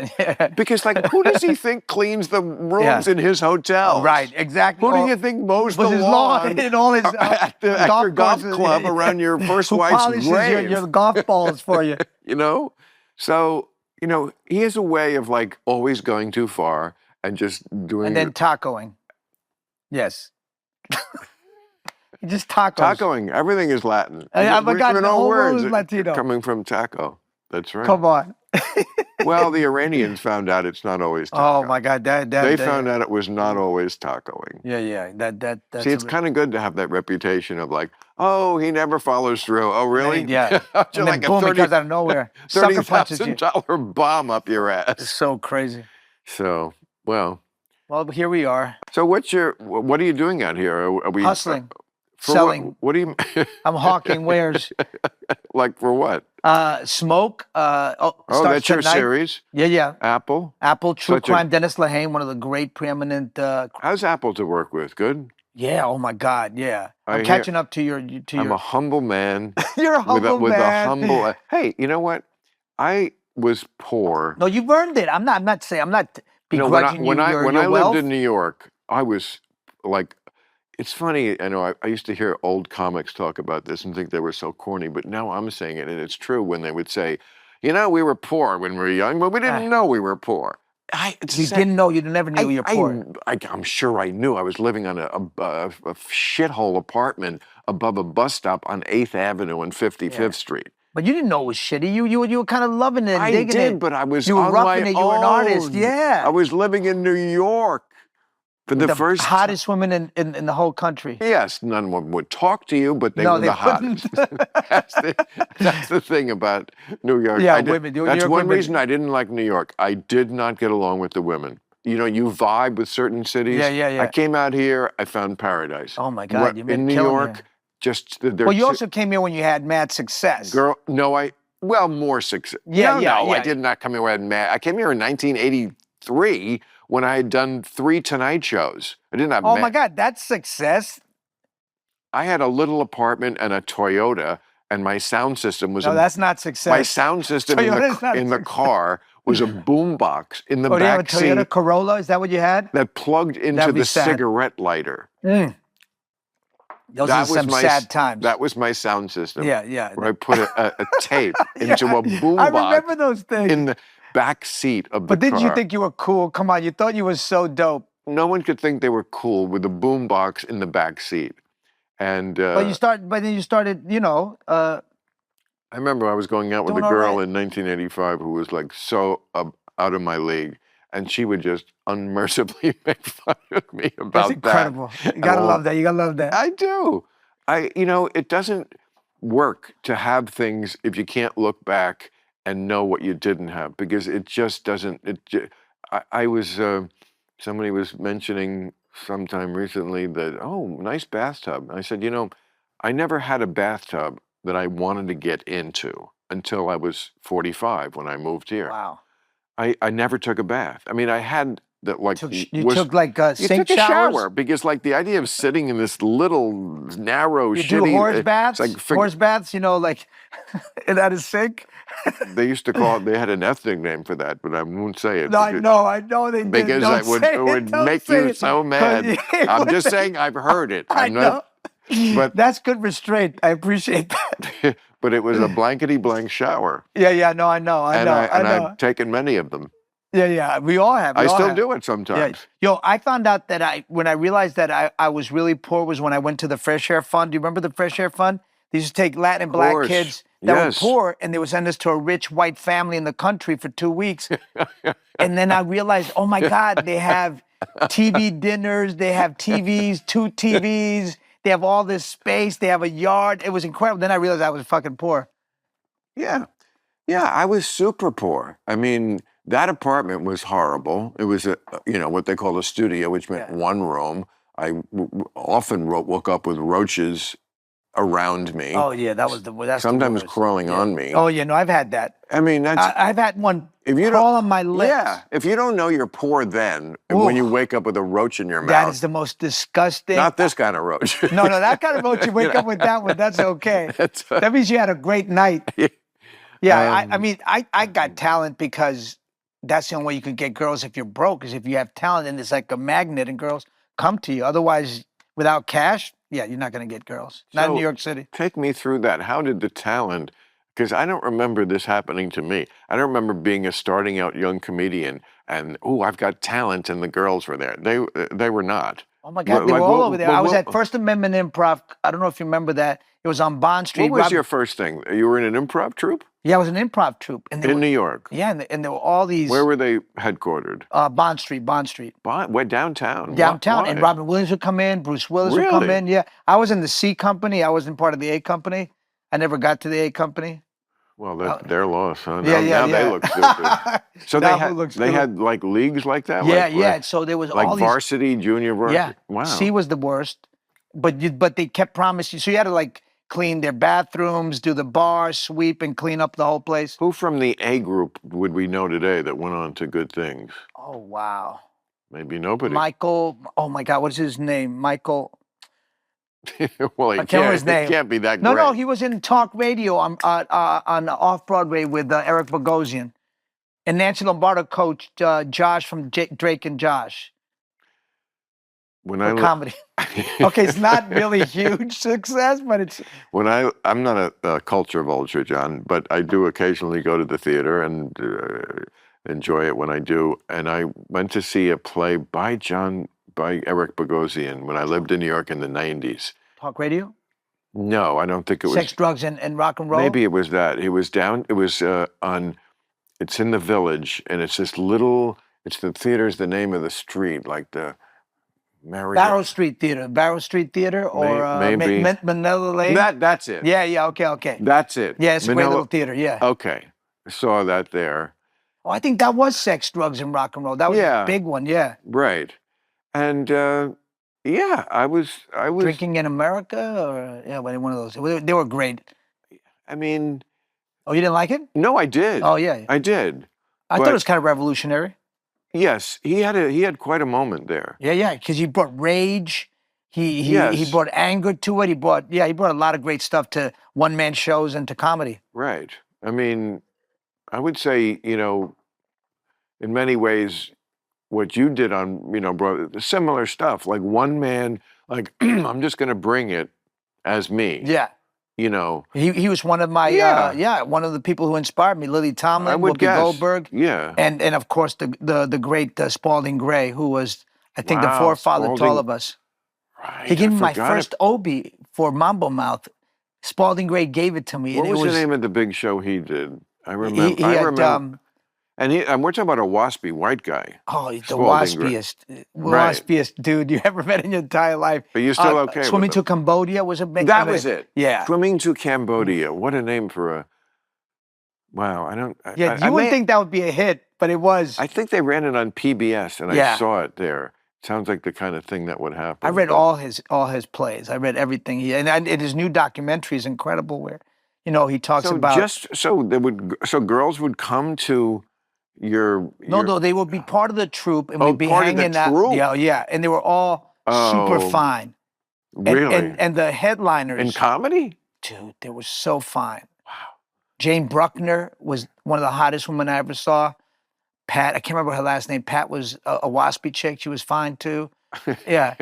because, like, who does he think cleans the rooms in his hotels? Right, exactly. Who do you think mows the lawn in all his at your golf club around your first wife's grave? Your golf balls for you. So he has a way of like always going too far and just doing. And then tacoing. Yes. Just tacos. Tacoing. Everything is Latin. I forgot the whole world is Latino. Coming from taco. That's right. Come on. Well, the Iranians found out it's not always taco. Oh my God, they found out it was not always tacoing. Yeah. That's See, it's kind of good to have that reputation of like, oh, he never follows through. Oh, really? Yeah. And then like boom, he comes out of nowhere. $30,000 bomb up your ass. It's so crazy. So, well, here we are. So what are you doing out here? Are we hustling, selling? What do you? I'm hawking wares. Like for what? Smoke. That's your series. Yeah. Apple. True Crime. Dennis Lehane, one of the great preeminent. How's Apple to work with? Good. Yeah. Oh my God. Yeah. I'm catching up to your. I'm a humble man. You're a humble man. With a humble. Hey, you know what? I was poor. No, you've earned it. I'm not saying. I'm not begrudging when I wealth. lived in New York, I was like, it's funny. I know I used to hear old comics talk about this and think they were so corny, but now I'm saying it, and it's true when they would say, we were poor when we were young, but we didn't know we were poor. You didn't know. You never knew you were poor. I'm sure I knew. I was living on a shithole apartment above a bus stop on 8th Avenue and 55th Street. But you didn't know it was shitty. You were kind of loving it and digging it. I did, but I was you were on roughing my it. You were an artist. own. Yeah. I was living in New York for the first hottest women in the whole country. Yes, none would talk to you, but they were the hottest. that's the thing about New York. Yeah, women. That's one reason I didn't like New York. I did not get along with the women. You know, you vibe with certain cities. Yeah. I came out here, I found paradise. Oh my God, you in New York. Well, you also came here when you had mad success. More success. I did not come here when I had mad. I came here in 1983 when I had done 3 Tonight shows. I didn't have. Oh my God, that's success. I had a little apartment and a Toyota, and my sound system was. No, that's not success. My sound system in the car was a boombox in the back seat. Oh, you have a Toyota Corolla? Is that what you had? That plugged into the cigarette lighter. Those are some sad times. That was my sound system. Yeah. Where I put a tape into a boombox. I remember those things. In the back seat of the car. But didn't you think you were cool? Come on, you thought you were so dope. No one could think they were cool with a boombox in the back seat. And but then you started, I remember I was going out with a girl in 1985 who was like so out of my league. And she would just unmercifully make fun of me about that. That's incredible. You gotta love that. You gotta love that. I do. It doesn't work to have things if you can't look back and know what you didn't have, because it just doesn't. Somebody was mentioning sometime recently that, nice bathtub. I said, I never had a bathtub that I wanted to get into until I was 45 when I moved here. Wow. I never took a bath. I mean, I had that you took like sink took a showers? shower, because like the idea of sitting in this little narrow shitty. Do horse baths? Horse baths, like at a sink? They used to call it, they had an ethnic name for that, but I won't say it. No, I know they did. Because it would make you so mad. I'm just saying I've heard it. I know. But that's good restraint. I appreciate that. But it was a blankety blank shower. Yeah, no, I know. I've taken many of them. Yeah, we all have. I still do it sometimes. Yeah. Yo, I found out that when I realized that I was really poor was when I went to the Fresh Air Fund. Do you remember the Fresh Air Fund? They used to take Latin and black kids that were poor, and they would send us to a rich white family in the country for 2 weeks. And then I realized, oh my God, they have TV dinners, they have TVs, 2 TVs. They have all this space. They have a yard. It was incredible. Then I realized I was fucking poor. Yeah, I was super poor. I mean, that apartment was horrible. It was what they call a studio, which meant one room. I often woke up with roaches around me. Oh yeah, that's sometimes crawling on me. Oh yeah, no, I've had that. I mean, I've had one crawl on my lips. Yeah, if you don't know you're poor, then when you wake up with a roach in your mouth, that is the most disgusting. Not this kind of roach. No, that kind of roach. You wake up with that one. That's okay. That means you had a great night. Yeah, I mean, I got talent because that's the only way you can get girls if you're broke. Is if you have talent, and it's like a magnet, and girls come to you. Otherwise, without cash, you're not going to get girls. Not in New York City. Take me through that. How did the talent? Because I don't remember this happening to me. I don't remember being a starting out young comedian and I've got talent, and the girls were there. They were not. Oh my God, they were all over there. I was at First Amendment Improv. I don't know if you remember that. It was on Bond Street. What was your first thing? You were in an improv troupe? Yeah, I was in an improv troupe. In New York? Yeah, and there were all these... Where were they headquartered? Bond Street. Where, downtown? Downtown, Why? and Robin Williams would come in, Bruce Willis would come in. Yeah, I was in the C company. I wasn't part of the A company. I never got to the A company. Well, that's their loss, huh? Now they look stupid. So they had like leagues like that? Yeah. So there was like all varsity, junior varsity? Yeah. Wow. C was the worst. But they kept promising. So you had to like clean their bathrooms, do the bar, sweep, and clean up the whole place. Who from the A group would we know today that went on to good things? Oh, wow. Maybe nobody. Michael, oh my God, what's his name? Michael. Well, I can't remember his name. He can't be that great. No, he was in talk radio on Off-Broadway with Eric Bogosian. And Nancy Lombardo coached Josh from Drake and Josh. Comedy. Okay, it's not really huge success, but it's... I'm not a culture vulture, John, but I do occasionally go to the theater, and enjoy it when I do. And I went to see a play by Eric Bogosian when I lived in New York in the 90s. Talk radio? No, I don't think it was. Sex, drugs, and rock and roll? Maybe it was that. It was on, it's in the Village, and it's this little, it's the theater's the name of the street, like the Barrow Street Theater, or maybe. Manila Lane? That's it. Yeah, okay. That's it. Yeah, it's a great little theater, yeah. Okay. I saw that there. Oh, I think that was Sex, Drugs, and Rock and Roll. That was a big one, yeah. Right. And yeah, I was Drinking in America, or one of those. They were great. I mean, oh, you didn't like it? No, I did. Oh, yeah. I did. I thought it was kind of revolutionary. Yes, he had quite a moment there. Yeah, because he brought rage. He brought anger to it. He brought a lot of great stuff to one-man shows and to comedy. Right. I mean, I would say, in many ways, what you did on, bro, similar stuff, like one man, like I'm just going to bring it as me. Yeah. He was one of my one of the people who inspired me. Lily Tomlin, Whoopi Goldberg, and of course the great Spalding Gray, who was I think the forefather to all of us. Right, he gave me my first Obie for Mambo Mouth. Spalding Gray gave it to me. What was the name of the big show he did? I remember. And we're talking about a waspy white guy. Oh, the waspiest dude you ever met in your entire life. But you're still okay. Swimming to Cambodia was a big. That was it. Yeah. Swimming to Cambodia. What a name for a. Wow, I don't. Yeah, you wouldn't think that would be a hit, but it was. I think they ran it on PBS, and I saw it there. Sounds like the kind of thing that would happen. I read all his plays. I read everything and his new documentary is incredible. Where, he talks about. So girls would come to. No, they would be part of the troupe, and we'd be hanging out. Yeah, and they were all super fine. Really? And the headliners in comedy, dude, they were so fine. Wow. Jane Bruckner was one of the hottest women I ever saw. Pat, I can't remember her last name. Pat was a waspy chick. She was fine too. Yeah.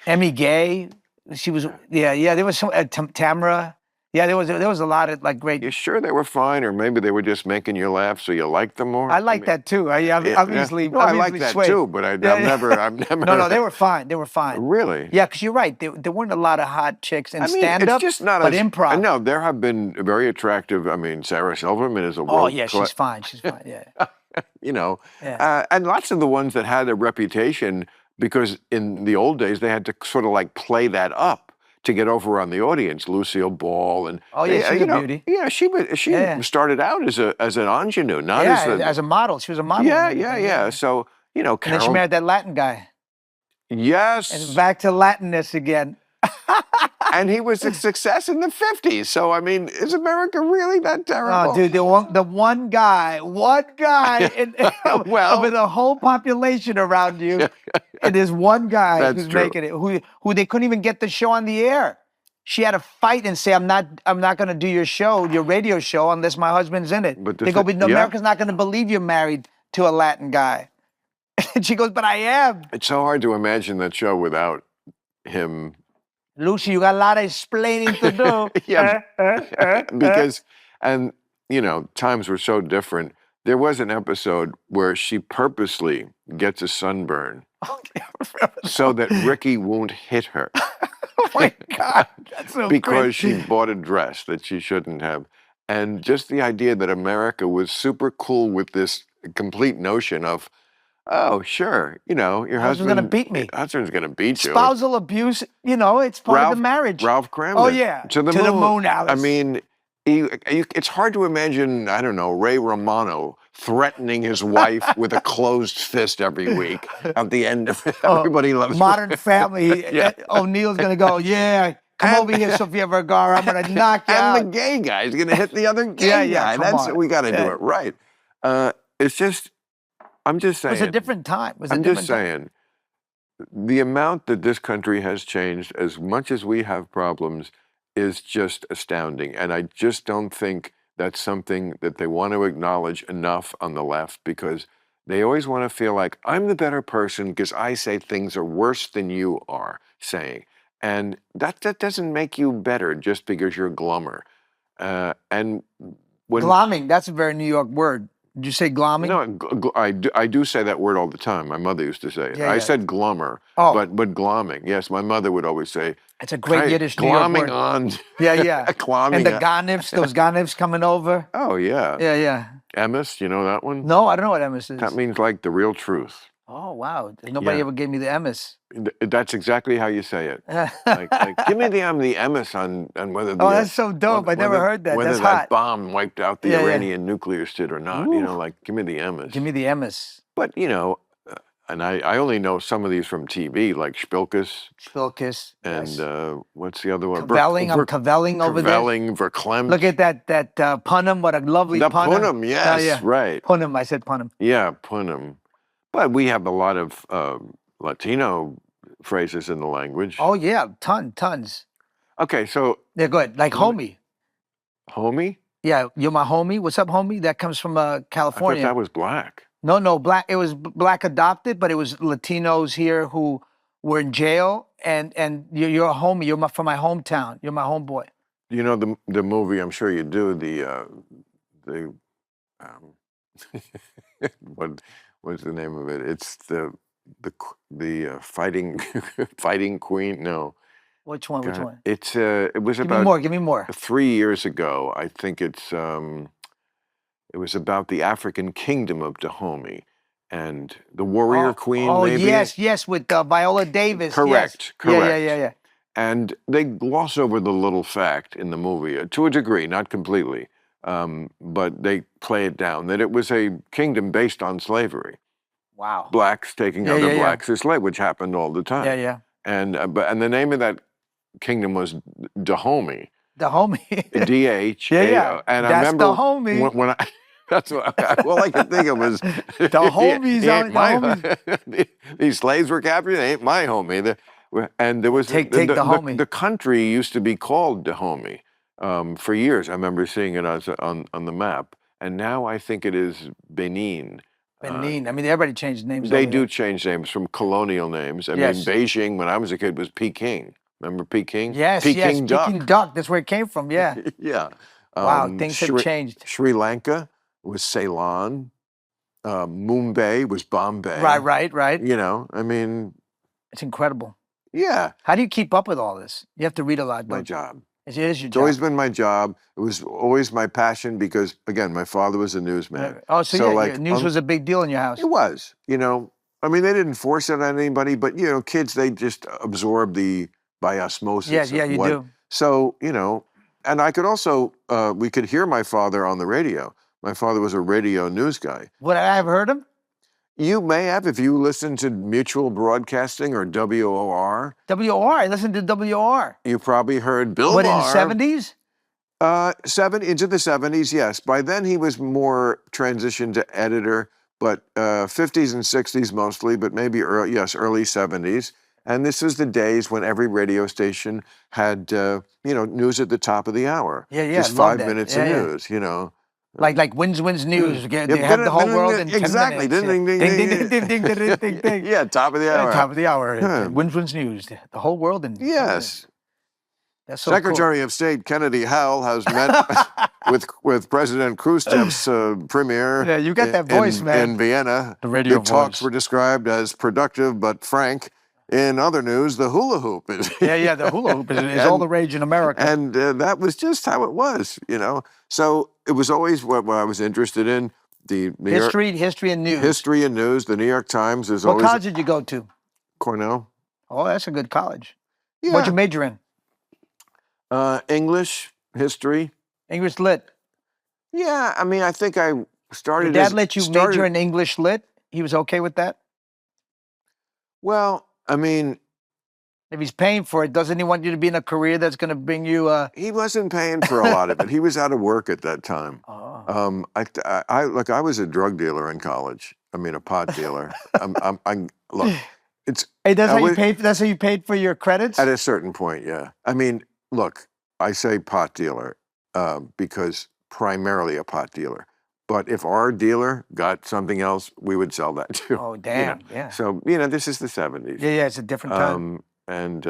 Emmy Gay, she was. Yeah. There was some Tamara. Yeah, there was a lot of great. You sure they were fine, or maybe they were just making you laugh, so you liked them more? I like that too. I like that too, but I've never. No, they were fine. They were fine. Really? Yeah, because you're right. There weren't a lot of hot chicks in stand-up. It's just not but improv. I know there have been very attractive. I mean, Sarah Silverman is a world. Oh yeah, she's fine. She's fine. Yeah. And lots of the ones that had a reputation because in the old days they had to sort of play that up to get over on the audience. Lucille Ball and she's a beauty. Yeah, she started out as an ingenue, not as a model. She was a model. Yeah. So Carol, and then she married that Latin guy. Yes. And back to Latinness again. And he was a success in the 50s. So I mean, is America really that terrible? Oh, dude, the one guy in over the whole population around you, and there's one guy who's making it, who they couldn't even get the show on the air. She had to fight and say, I'm not going to do your radio show, unless my husband's in it. But America's not going to believe you're married to a Latin guy. And she goes, but I am. It's so hard to imagine that show without him. Lucy, you got a lot of explaining to do. Because, times were so different. There was an episode where she purposely gets a sunburn so that Ricky won't hit her. Oh my God, that's so because she bought a dress that she shouldn't have. And just the idea that America was super cool with this complete notion of, oh, sure, your husband's going to beat me. Husband's going to beat you. Spousal abuse, it's part of the marriage. Ralph Cramden. Oh, yeah. To the moon, Alice. I mean, it's hard to imagine, I don't know, Ray Romano threatening his wife with a closed fist every week at the end of it. Everybody loves Modern Family. O'Neill's going to go, come over here, Sofia Vergara. I'm going to knock you out. And the gay guy is going to hit the other gay guy. We got to do it right. It's just... I'm just saying. It was a different time. I'm just saying, the amount that this country has changed, as much as we have problems, is just astounding. And I just don't think that's something that they want to acknowledge enough on the left, because they always want to feel like, I'm the better person because I say things are worse than you are saying. And that doesn't make you better just because you're glummer. Glomming, that's a very New York word. Did you say glomming? No, I do say that word all the time. My mother used to say it. Yeah, I yeah. said glummer, Oh. but glomming. Yes, my mother would always say, It's a great "Hey, Yiddish New York glomming word. on." Yeah, yeah. Glomming And the on. ganifs, those ganifs coming over. Oh, yeah. Yeah, yeah. Emes, you know that one? No, I don't know what emes That is. means like the real truth. Oh, wow. Nobody Yeah. ever gave me the emes. That's exactly how you say it. Like give me the emes on whether the Oh, that's so dope. I never heard that. whether That's that hot. bomb wiped out the Yeah, yeah. Iranian nuclear state or not. You know, Ooh. like give me the emes. Give me the emes. But you know, and I only know some of these from TV, like Spilkus Spilkis. and Yes. what's the other one? Cavelling. I'm cavelling over there. Cavelling, Verklempt. Look at that punum. What a lovely The punum. punum, yes, yeah. right. Punum. I said punum. Yeah, punum. But we have a lot of Latino phrases in the language. Oh, yeah. Tons. Okay, so They're good. Like homie. homie? Yeah, you're my homie. What's up, homie? That comes from I thought California. that was black. No, black. It was black adopted, but it was Latinos here who were in jail, and you're a homie. You're from my hometown. You're my homeboy. You know the movie? I'm sure you do. The what what's the name of it? It's the fighting fighting queen. No, Which one? Which one? it's it was Give about me more. Give me more. 3 years ago. I think it was about the African kingdom of Dahomey and the warrior queen. Oh, maybe? yes, with Viola Davis. Correct. Yes. Correct. Yeah. And they gloss over the little fact in the movie to a degree, not completely, but they play it down that it was a kingdom based on slavery. Wow. Blacks taking other blacks as slaves, which happened all the time. Yeah. And the name of that kingdom was Dahomey. Dahomey. DH. Yeah. And that's I remember the homie. when I. That's what all I could think of was the homies. These slaves were captured. They ain't my homie. And there was take the homie. The country used to be called Dahomey for years. I remember seeing it on the map, and now I think it is Benin. Benin. I mean, everybody changed names. They do change names from colonial names. I mean, Beijing when I was a kid was Peking. Remember Peking? Yes. Peking duck. Peking duck. That's where it came from. Yeah. Yeah. Wow. Things have changed. Sri Lanka was Ceylon. Mumbai was Bombay. Right. You know, I mean, it's incredible. Yeah. How do you keep up with all this? You have to read a lot. My job. It is your job. It's always been my job. It was always my passion because, again, my father was a newsman. Oh, so like, news was a big deal in your house. It was. You know, I mean, they didn't force it on anybody, but, you know, kids, they just absorb by osmosis. Yeah, you do. So, you know, and I could also, we could hear my father on the radio. My father was a radio news guy. Would I have heard him? You may have if you listen to Mutual Broadcasting or WOR. WOR, I listened to WOR. You probably heard Bill What, Maher. in the 70s? Into the 70s, yes. By then he was more transitioned to editor, but 50s and 60s mostly, but maybe early 70s. And this was the days when every radio station had, news at the top of the hour. Yeah. Just 5 minutes of news, you know. Like Wins News. They have the whole world in 10 exactly. minutes. Ding. Yeah, top of the hour. Top of the hour. Wins News. The whole world in 10 minutes. That's so Secretary of State Kennedy Howell has met with President Khrushchev's premier. Yeah, you got that voice, man. In Vienna. The radio voice. Talks were described as productive but frank. In other news, the hula hoop is. Yeah, the hula hoop is all the rage in America. And that was just how it was, you know. So it was always what I was interested in. The history and news. History and news. The New York Times is always. What college did you go to? Cornell. Oh, that's a good college. Yeah. What'd you major in? English, history. English lit. Yeah, I mean, I think I started. Your dad let you major in English lit? He was okay with that? Well, I mean, if he's paying for it, doesn't he want you to be in a career that's going to bring you? He wasn't paying for a lot of it. He was out of work at that time. Oh. I was a drug dealer in college. I mean, a pot dealer. Look, it's. Hey, that's how you paid. That's how you paid for your credits. At a certain point, yeah. I mean, look, I say pot dealer because primarily a pot dealer. But if our dealer got something else, we would sell that too. Oh, damn! You know? Yeah. So this is the 70s. Yeah, it's a different time. And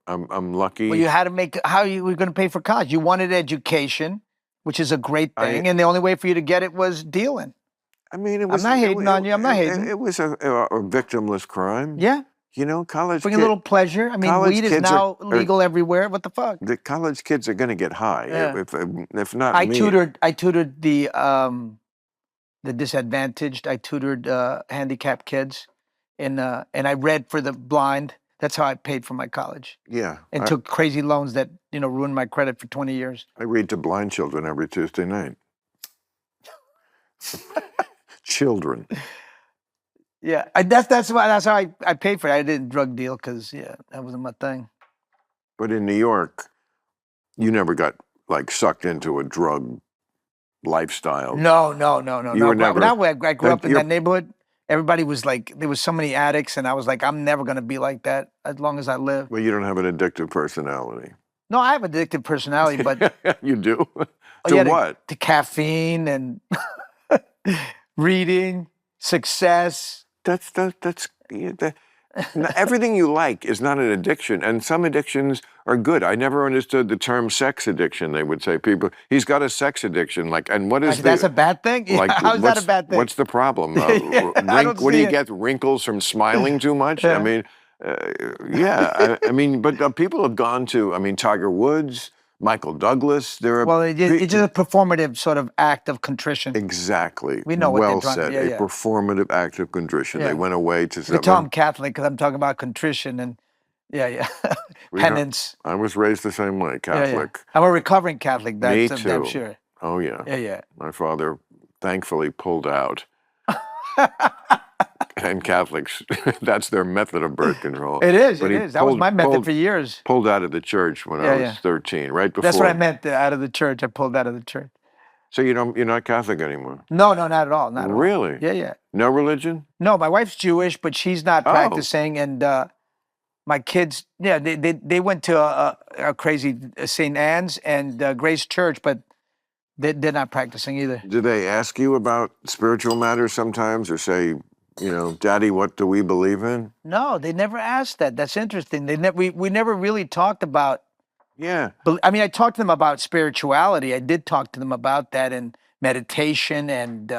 I'm lucky. Well, you had to make. How you were going to pay for college? You wanted education, which is a great thing, and the only way for you to get it was dealing. I mean, it I'm was not hating on you. I'm not it, hating. it was a victimless crime. Yeah. You know, Bring a little pleasure. I mean, college weed is kids now legal everywhere. What the fuck? the college kids are going to get high. Yeah. If not I me, tutored the disadvantaged. I tutored handicapped kids, and I read for the blind. That's how I paid for my college. yeah, And took crazy loans that ruined my credit for 20 years. I read to blind children every Tuesday night. Children. Yeah, that's how I paid for it. I didn't drug deal because that wasn't my thing. But in New York, you never got like sucked into a drug lifestyle. No. You were never. I grew up in that neighborhood. Everybody was like, there was so many addicts, and I was like, I'm never gonna be like that as long as I live. Well, you don't have an addictive personality. No, I have addictive personality, but you do. To what? To caffeine and reading, success. Everything you like is not an addiction, and some addictions are good. I never understood the term sex addiction. They would say he's got a sex addiction. Like, and what is that's a bad thing? Like, how is that a bad thing? What's the problem? What do you get? Wrinkles from smiling too much? I mean, I mean, but people have gone to. I mean, Tiger Woods, Michael Douglas. It's just a performative sort of act of contrition. Exactly. We know what well they're trying. said. A performative act of contrition. They went away to. You tell I'm Catholic because I'm talking about contrition and penance. I was raised the same way, Catholic. I'm a recovering Catholic. Me too. I'm damn sure. Oh yeah. Yeah. My father, thankfully, pulled out. And Catholics, that's their method of birth control. It is. That was my method for years. Pulled out of the church when I was 13, right before. That's what I meant. Out of the church, I pulled out of the church. So you're not Catholic anymore? No, not at all. Not really? At all. Yeah. No religion? No, my wife's Jewish, but she's not practicing, and my kids, they went to a crazy St. Anne's and Grace Church, but they're not practicing either. Do they ask you about spiritual matters sometimes, or say, Daddy, what do we believe in? No, they never asked that. That's interesting. We never really talked about. Yeah. I mean, I talked to them about spirituality. I did talk to them about that and meditation and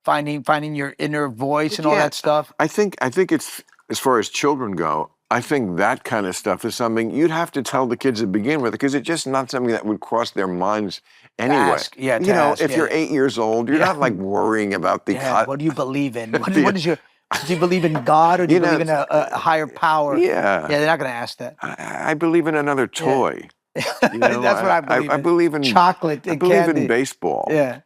finding your inner voice and all that stuff. I think it's, as far as children go, I think that kind of stuff is something you'd have to tell the kids to begin with, because it's just not something that would cross their minds anyway. If you're 8 years old, you're not like worrying about the. What do you believe in? What is your? Do you believe in God, or do you believe in a higher power? Yeah. They're not going to ask that. I believe in another toy. That's what I believe in. I believe in chocolate and I believe candy. in baseball. Yeah.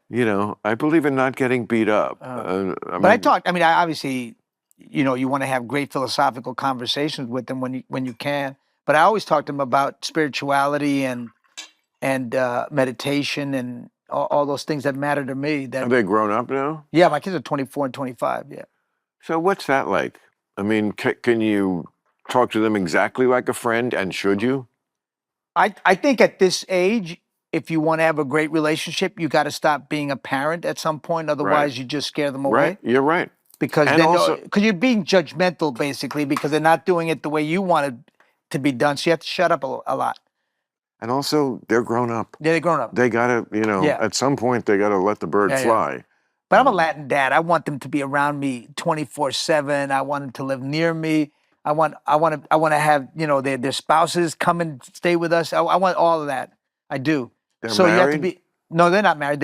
I believe in not getting beat up. Obviously, you want to have great philosophical conversations with them when you can. But I always talk to them about spirituality and meditation and all those things that matter to me. Are they grown up now? Yeah, my kids are 24 and 25. Yeah. So what's that like? I mean, can you talk to them exactly like a friend, and should you? I think at this age, if you want to have a great relationship, you got to stop being a parent at some point. Otherwise, you just scare them away. Right, you're right. Because you're being judgmental, basically, because they're not doing it the way you want it to be done. So you have to shut up a lot. And also, they're grown up. Yeah, they're grown up. They gotta, at some point, they gotta let the bird fly. Yeah. But I'm a Latin dad. I want them to be around me 24/7. I want them to live near me. I want to have their spouses come and stay with us. I want all of that. I do. They're so married? You have to be. No, they're not married.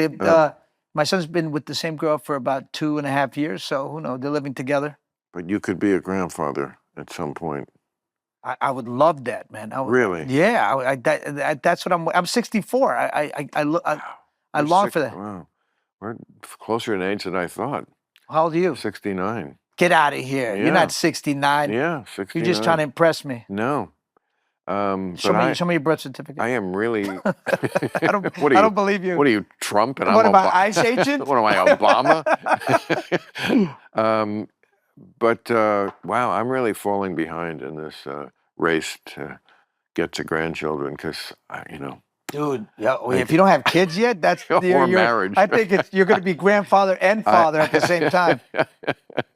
My son's been with the same girl for about 2.5 years. So who knows? They're living together. But you could be a grandfather at some point. I would love that, man. Really? Yeah. That's what I'm 64. I long for that. Wow. We're closer in age than I thought. How old are you? 69. Get out of here. Yeah. You're not 69. Yeah, 69. You're just trying to impress me. No. Show me your birth certificate. I am really. I don't believe you. What are you, Trump? And what am I, ICE agent? What am I, Obama? But wow, I'm really falling behind in this race to get to grandchildren, because Dude, if you don't have kids yet, that's or marriage. I think you're going to be grandfather and father at the same time.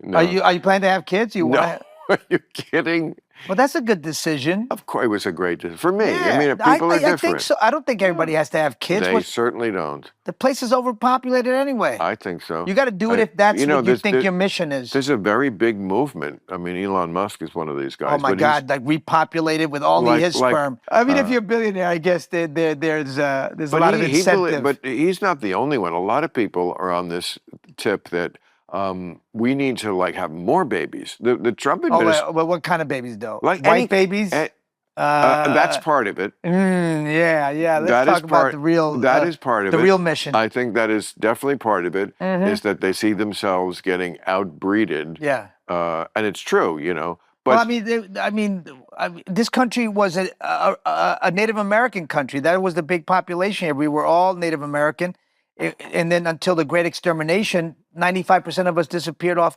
No. Are you planning to have kids? No. Are you kidding? Well, that's a good decision. Of course, it was a great decision for me. I Yeah, mean, people are I different. think so. I don't think everybody has to have kids. They certainly don't. The place is overpopulated anyway. I think so. You got to do it if that's what you think there's- your mission is. There's a very big movement. I mean, Elon Musk is one of these guys. Oh my but God! Like repopulated with all his sperm. I mean, if you're a billionaire, I guess there's a lot of incentive. But he's not the only one. A lot of people are on this tip that we need to like have more babies. The Trump administration. Oh, well, what kind of babies though? Like white babies. That's part of it. Yeah. Let's talk about the real. That is part of it. The real mission. I think that is definitely part of it. Is that they see themselves getting outbreeded. Yeah. And it's true, you know. But well, I mean, this country was a Native American country. That was the big population here. We were all Native American, and then until the Great Extermination, 95% of us disappeared off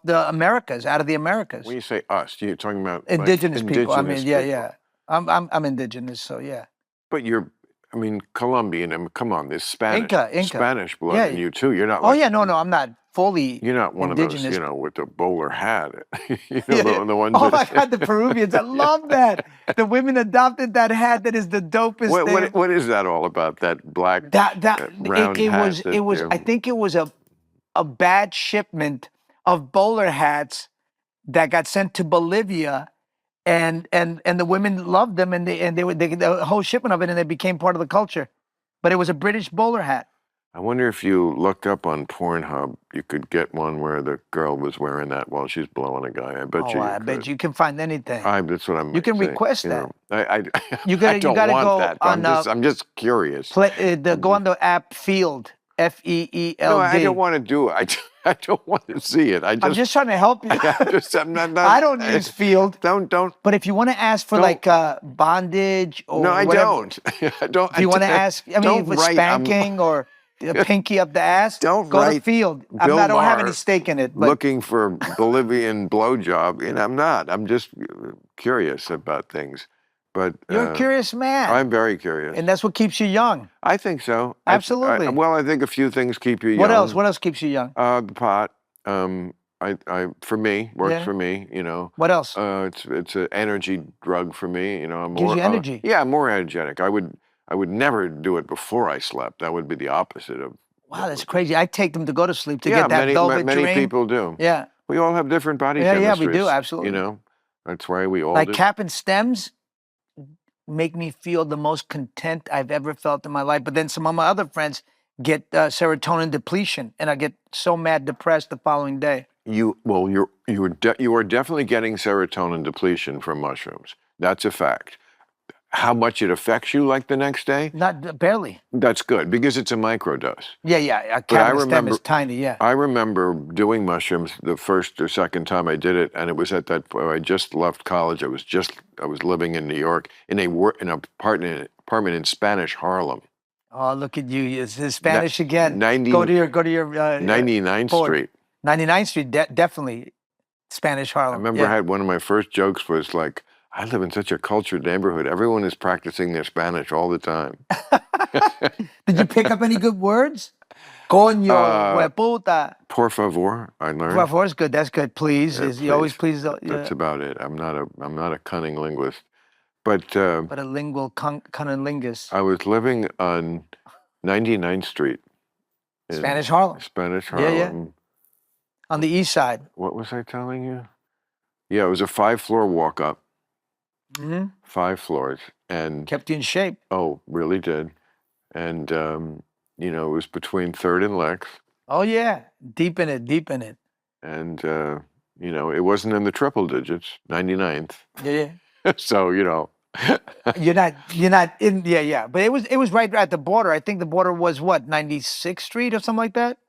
the Americas, out of the Americas. When you say us, you're talking about indigenous like, people. I mean, people. yeah. I'm indigenous, so yeah. But I mean, Colombian. I mean, come on, there's Spanish, Inca. Spanish blood in you too. You're not. Oh yeah, no, I'm not fully. You're not one indigenous. of those, you know, with the bowler hat. You know, the ones. Oh my God, the Peruvians! I love that. The women adopted that hat. That is the dopest thing. What is that all about? That black round hat. It was. I think it was a bad shipment of bowler hats that got sent to Bolivia. And the women loved them, and the whole shipment of it, and they became part of the culture. But it was a British bowler hat. I wonder if you looked up on Pornhub, you could get one where the girl was wearing that while she's blowing a guy. I bet you can find anything. That's what I'm. You can saying. request that. I gotta don't want go that. on. I'm just curious. Go on the app Field. FEELD. No, I don't want to do it. I don't want to see it. I'm just trying to help you. I'm not, I don't use Field. Don't. But if you want to ask for like bondage or no, I whatever, don't. I don't. If you want to ask, I mean, for spanking or a pinky up the ass, go to Field. I don't have any stake in it. But looking for Bolivian blowjob, and I'm not. I'm just curious about things. But you're a curious man. I'm very curious, and that's what keeps you young. I think so. Absolutely. Well, I think a few things keep you young. What else? What else keeps you young? The pot. For me works for me. You know. What else? It's an energy drug for me. You know, I'm gives you energy. I'm more energetic. I would never do it before I slept. That would be the opposite of. Wow, that's crazy. I take them to go to sleep to get that velvet dream. Many people do. Yeah. We all have different body chemistries. Yeah, we do, absolutely. You know, that's why we all like Cap and Stems make me feel the most content I've ever felt in my life. But then some of my other friends get serotonin depletion, and I get so mad, depressed the following day. You are definitely getting serotonin depletion from mushrooms. That's a fact. How much it affects you like the next day? Not barely. That's good because it's a microdose. Yeah. Cap and Stem is tiny. Yeah. I remember doing mushrooms the first or second time I did it, and it was at that point I just left college. I was living in New York in an apartment in Spanish Harlem. Oh, look at you! It's Spanish again. Go to your 99th Street. 99th Street, definitely Spanish Harlem. I remember I had one of my first jokes was like, I live in such a cultured neighborhood. Everyone is practicing their Spanish all the time. Did you pick up any good words? Coño, hueputa. Por favor, I learned. Por favor is good. That's good. Please. Please. You always please. That's about it. I'm not a cunning linguist. But a lingual cunnilingus. I was living on 99th Street. Spanish Harlem. Spanish Harlem. Yeah. On the east side. What was I telling you? Yeah, it was a 5-floor walk up. 5 floors. And kept you in shape. Oh, really did. And, it was between 3rd and Lex. Oh, yeah. Deep in it. And, it wasn't in the triple digits, 99th. Yeah. So, you're not in, yeah. But it was right at the border. I think the border was what, 96th Street or something like that?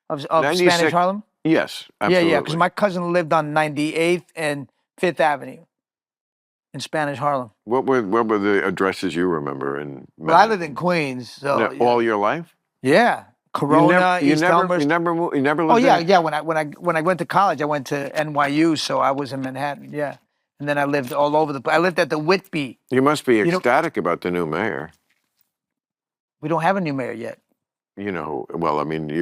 Of Spanish Harlem? Yes, absolutely. Yeah, because my cousin lived on 98th and 5th Avenue in Spanish Harlem. What were the addresses you remember? Well, I lived in Queens. So, all your life? Yeah. Corona, East Elmhurst. You never lived Oh, yeah, there? When I went to college, I went to NYU, so I was in Manhattan, yeah. And then I lived all over the place. I lived at the Whitby. You must be ecstatic about the new mayor. We don't have a new mayor yet. You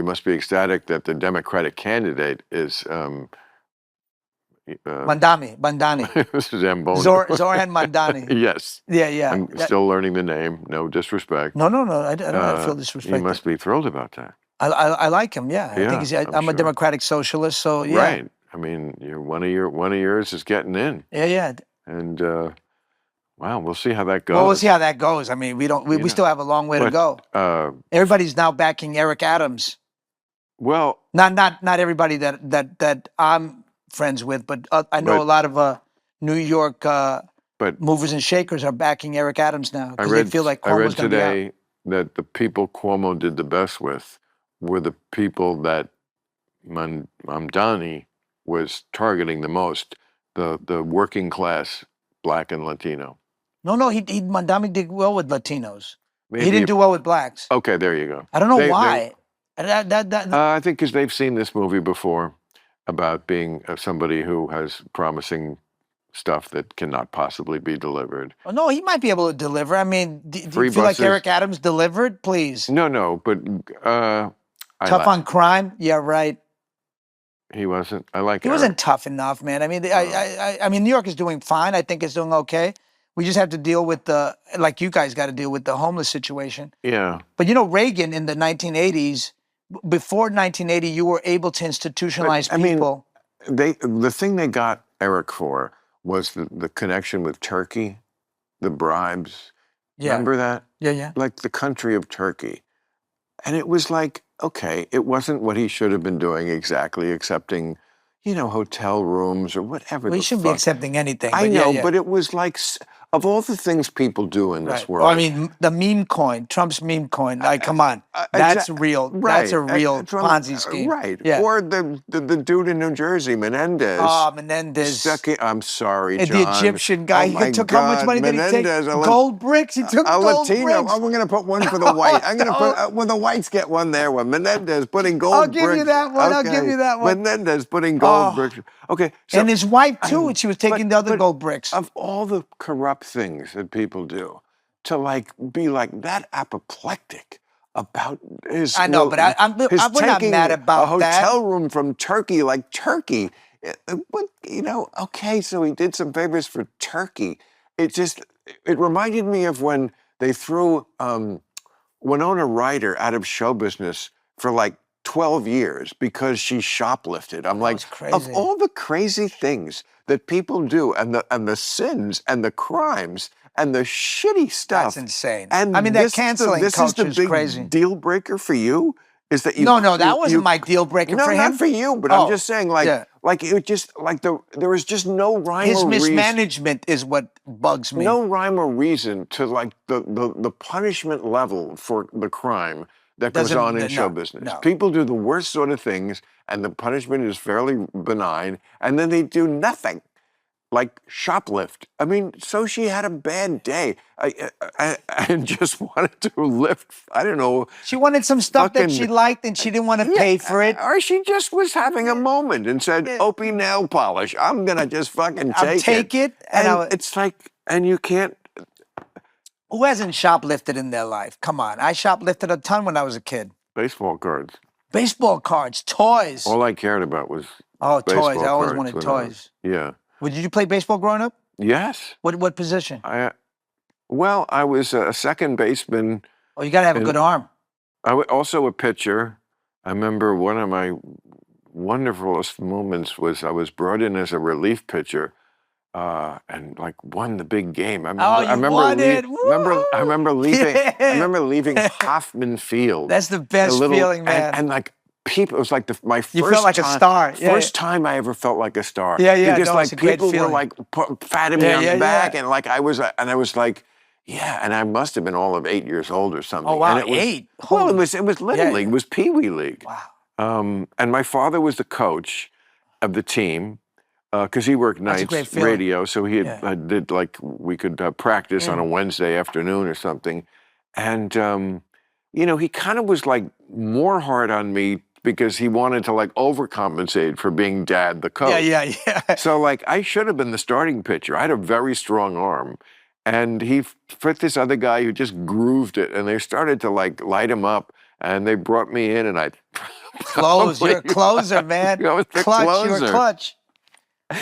must be ecstatic that the Democratic candidate is, Bandani. Zamboni. Zoran Mandani. Yes. Yeah. I'm still learning the name. No disrespect. No. I don't feel disrespected. He must be thrilled about that. I like him. Yeah. I think I'm a sure. democratic socialist. So yeah. Right. I mean, one of yours is getting in. Yeah. And wow, we'll see how that goes. Well, we'll see how that goes. I mean, we still have a long way to go. Everybody's now backing Eric Adams. Well, not everybody that I'm friends with, but I know a lot of New York movers and shakers are backing Eric Adams now because they feel like Cuomo's going to be out. I read today that the people Cuomo did the best with were the people that Mamdani was targeting the most, the working class, Black and Latino. No, Mamdani did well with Latinos. Maybe he didn't do well with blacks. Okay, there you go. I don't know why. I think because they've seen this movie before about being somebody who has promising stuff that cannot possibly be delivered. Oh, no, he might be able to deliver. I mean, do you feel like Eric Adams delivered? Please. No, but tough on crime? Yeah, right. He wasn't. I like. He wasn't tough enough, man. I mean, I mean, New York is doing fine. I think it's doing okay. We just have to deal with like you guys got to deal with the homeless situation. Yeah. But you know, Reagan in the 1980s, before 1980, you were able to institutionalize people. I mean, the thing they got Eric for was the connection with Turkey, the bribes. Yeah. Remember that? Yeah. Like the country of Turkey. And it was like, okay, it wasn't what he should have been doing exactly, accepting, hotel rooms or whatever. Well, he shouldn't be accepting anything. I know, but it was like, of all the things people do in this world. Well, I mean, the meme coin, Trump's meme coin. Like, come on, that's real. Right. That's a real Ponzi scheme. Right. Yeah. Or the dude in New Jersey, Menendez. Oh, Menendez. I'm sorry, John. The Egyptian guy. He took how much money did he take? Gold bricks. He took gold Latino. bricks. I'm going to put one for the white. I'm going to put when the whites get one there. One Menendez putting gold bricks. I'll give you that one. Okay. I'll give you that one. Menendez putting gold bricks. Okay. So, and his wife too. And she was taking the other gold bricks. Of all the corrupt things that people do, to be like that apoplectic about his. I know, but we're not mad about a hotel room from Turkey, like Turkey. Okay, so he did some favors for Turkey. It reminded me of when they threw Winona Ryder out of show business for like 12 years because she shoplifted. I'm like, of all the crazy things that people do and the sins and the crimes and the shitty stuff. That's insane. And I mean, that canceling culture is crazy. Deal breaker for you is that you. No, that wasn't my deal breaker for him. No, not for you, but I'm just saying, there was just no rhyme or reason. His mismanagement is what bugs me. No rhyme or reason to the punishment level for the crime that goes on in show business. No. People do the worst sort of things, and the punishment is fairly benign, and then they do nothing, like shoplift. I mean, so she had a bad day. I just wanted to lift, I don't know. She wanted some stuff that she liked, and she didn't want to pay for it. Or she just was having a moment and said, Opie nail polish, I'm going to just fucking take it. And it's like, and you can't. Who hasn't shoplifted in their life? Come on. I shoplifted a ton when I was a kid. Baseball cards. Baseball cards, toys. All I cared about was toys. I always wanted toys. Yeah. Well, did you play baseball growing up? Yes. What position? I was a second baseman. Oh, you got to have a good arm. I was also a pitcher. I remember one of my wonderfulest moments was I was brought in as a relief pitcher. And won the big game. I remember leaving Hoffman Field. That's the best feeling, man. And people, it was like my first. You felt like a star. First time I ever felt like a star. Yeah. Because people were patting me on the back, and I was like. Yeah, and I must have been all of 8 years old or something. Oh wow, and it was, 8. Well, it was Little League. It was Pee Wee League. Wow. And my father was the coach of the team. Because he worked nights radio, so he did we could practice on a Wednesday afternoon or something, and he kind of was more hard on me because he wanted to overcompensate for being Dad, the coach. Yeah. So I should have been the starting pitcher. I had a very strong arm, and he put this other guy who just grooved it, and they started to light him up, and they brought me in, and I you're a closer, man. I was the clutch, closer. You're a clutch.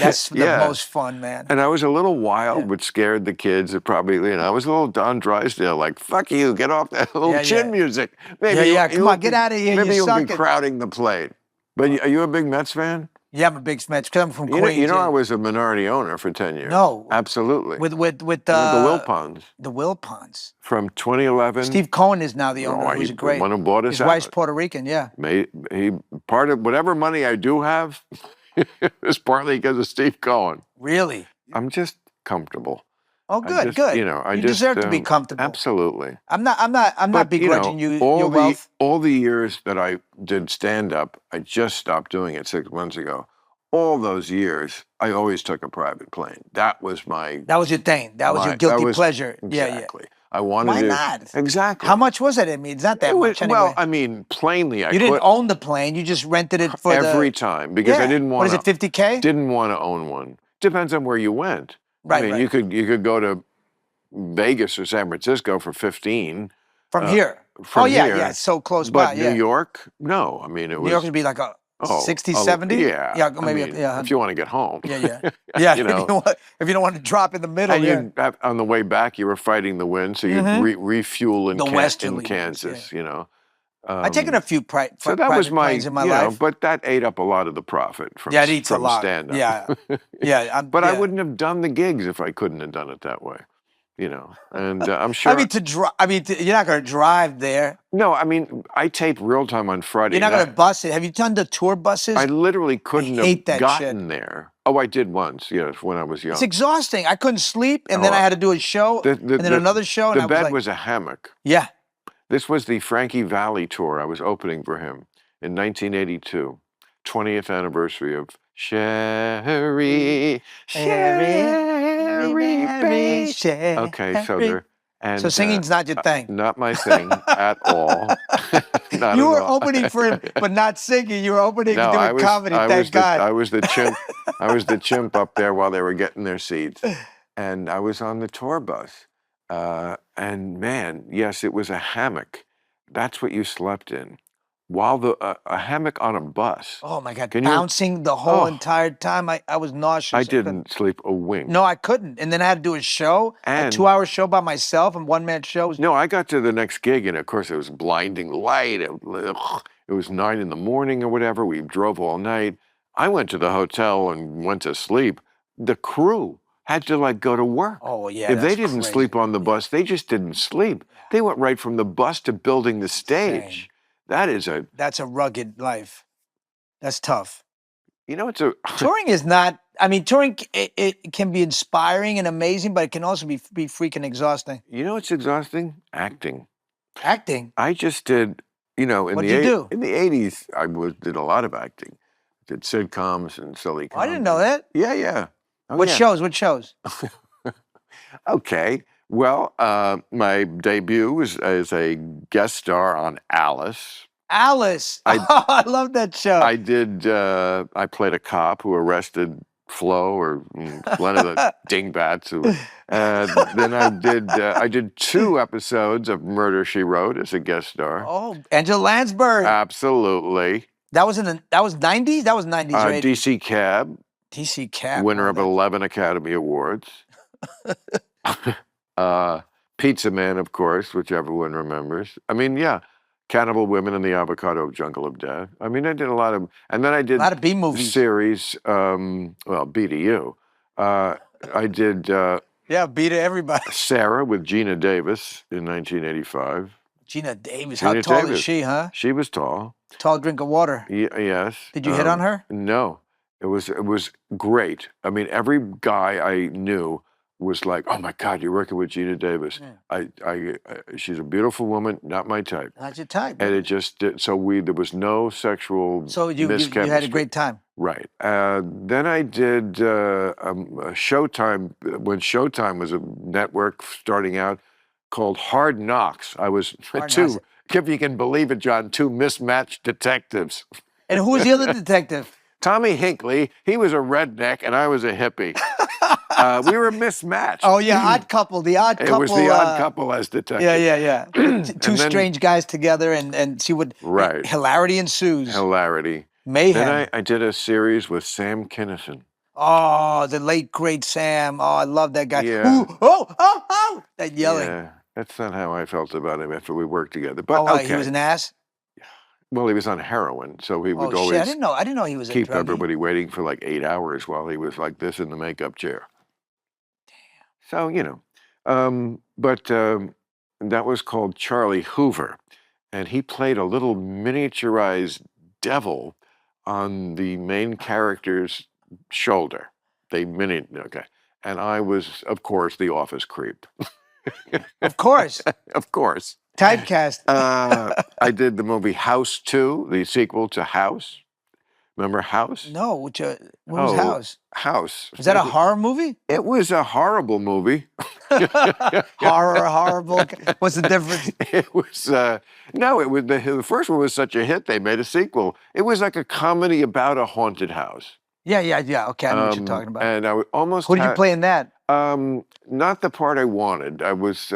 That's the Yeah. most fun, man. And I was a little wild, Yeah. which scared the kids. It probably, I was a little Don Drysdale, like, fuck you, get off that little Yeah, chin yeah. music. Come on, get out of here. Maybe You you'll be suck it. crowding the plate. But are you a big Mets fan? Yeah, I'm a big Mets because I'm from You Queens. know, yeah. I was a minority owner for 10 years. No. Absolutely. With the Wilpons. The Wilpons. From 2011. Steve Cohen is now the owner, who's the a great. one who bought us His out. wife's Puerto Rican, yeah. He part of whatever money I do have is partly because of Steve Cohen. Really? I'm just comfortable. Oh, good, good. You deserve to be comfortable. Absolutely. I'm not begrudging you your wealth. All the years that I did stand up, I just stopped doing it 6 months ago. All those years, I always took a private plane. That was your thing. That was your guilty pleasure. Exactly. Yeah. I wanted Why to. not? Exactly. How much was it? I mean, it's not that much anyway. Well, I mean, plainly, you didn't own the plane. You just rented it for every time because I didn't want. What is it? $50K? Didn't want to own one. Depends on where you went. Right. I mean, you could go to Vegas or San Francisco for 15. From here. From here. Yeah, it's so close by. But New York, no. I mean, it was. New York would be like a 60, 70? Yeah. Maybe. If you want to get home. Yeah. Yeah. If you don't want to drop in the middle. And on the way back, you were fighting the wind, so you refuel in Kansas. I've taken a few private planes in my life. But that ate up a lot of the profit from it eats a lot. stand-up. Yeah. But I wouldn't have done the gigs if I couldn't have done it that way. And I'm sure. You're not going to drive there. No, I mean, I tape real time on Friday. You're not going to bus it. Have you done the tour buses? I literally couldn't have gotten shit. there. Oh, I did once, yes, when I was young. It's exhausting. I couldn't sleep, and then I had to do a show, and then another show. And the bed was a hammock. Yeah. This was the Frankie Valli tour. I was opening for him in 1982, 20th anniversary of Sherry. Okay, so there. And, so singing's not your thing. Not my thing at all. You were opening for him, but not singing. You were opening doing comedy. Thank God. I was the chimp. I was the chimp up there while they were getting their seats, and I was on the tour bus. And man, yes, it was a hammock. That's what you slept in. While a hammock on a bus. Oh my God! Bouncing the whole entire time. I was nauseous. I didn't sleep a wink. No, I couldn't. And then I had to do a show, a 2-hour show by myself, and one-man show. No, I got to the next gig, and of course it was blinding light. It was 9 in the morning or whatever. We drove all night. I went to the hotel and went to sleep. The crew had to go to work. Oh yeah. If they didn't sleep on the bus, they just didn't sleep. They went right from the bus to building the stage. That's a rugged life. That's tough. Touring is not. I mean, touring it can be inspiring and amazing, but it can also be freaking exhausting. You know what's exhausting? Acting. Acting. I just did. In the 80s, I did a lot of acting. Did sitcoms and silly. I didn't know that. Yeah. What shows? What shows? Okay. Well, my debut was as a guest star on Alice. Alice. I love that show. I did. I played a cop who arrested Flo or one of the dingbats. Then I did 2 episodes of Murder, She Wrote as a guest star. Oh, Angela Lansbury. Absolutely. That was 90s. That was 90s, right? DC Cab. DC Cab. Winner of 11 Academy Awards. Pizza Man, of course, which everyone remembers. I mean, yeah. Cannibal Women in the Avocado Jungle of Death. I mean, I did a lot of, and then I did a lot of B movies. Series, B to you. I did. B to everybody. Sarah with Gina Davis in 1985. Gina Davis. How tall is she, huh? She was tall. Tall drink of water. Yes. Did you hit on her? No. It was great. I mean, every guy I knew was like, "Oh my God, you're working with Gina Davis." Yeah. She's a beautiful woman, not my type. Not your type. And it just there was no sexual. So you had a great time. Right. Then I did Showtime when Showtime was a network starting out called Hard Knocks. I was two, if you can believe it, John, 2 mismatched detectives. And who was the other detective? Tommy Hinckley. He was a redneck, and I was a hippie. We were mismatched. Oh yeah, Odd Couple. The Odd Couple. It was the Odd Couple as detective. Yeah. Two strange guys together, and see what hilarity ensues. Hilarity. Mayhem. Then I did a series with Sam Kinison. Oh, the late great Sam. Oh, I love that guy. Yeah. Ooh, oh, that yelling. Yeah, that's not how I felt about him after we worked together. But Oh, he was okay. an ass. Well, he was on heroin, so he would Oh shit! I always didn't know. I didn't know he was a keep druggie. everybody waiting for like 8 hours while he was like this in the makeup chair. So, but that was called Charlie Hoover, and he played a little miniaturized devil on the main character's shoulder. Okay. And I was, of course, the office creep. Of course. Of course. Typecast. I did the movie House 2, the sequel to House. Remember House? No, what was House? House. Is that a horror movie? It was a horrible movie. Horrible. What's the difference? It was no. It was the first one was such a hit they made a sequel. It was like a comedy about a haunted house. Yeah. Okay, I know what you're talking about. And I almost. Who did you play in that? Not the part I wanted. I was.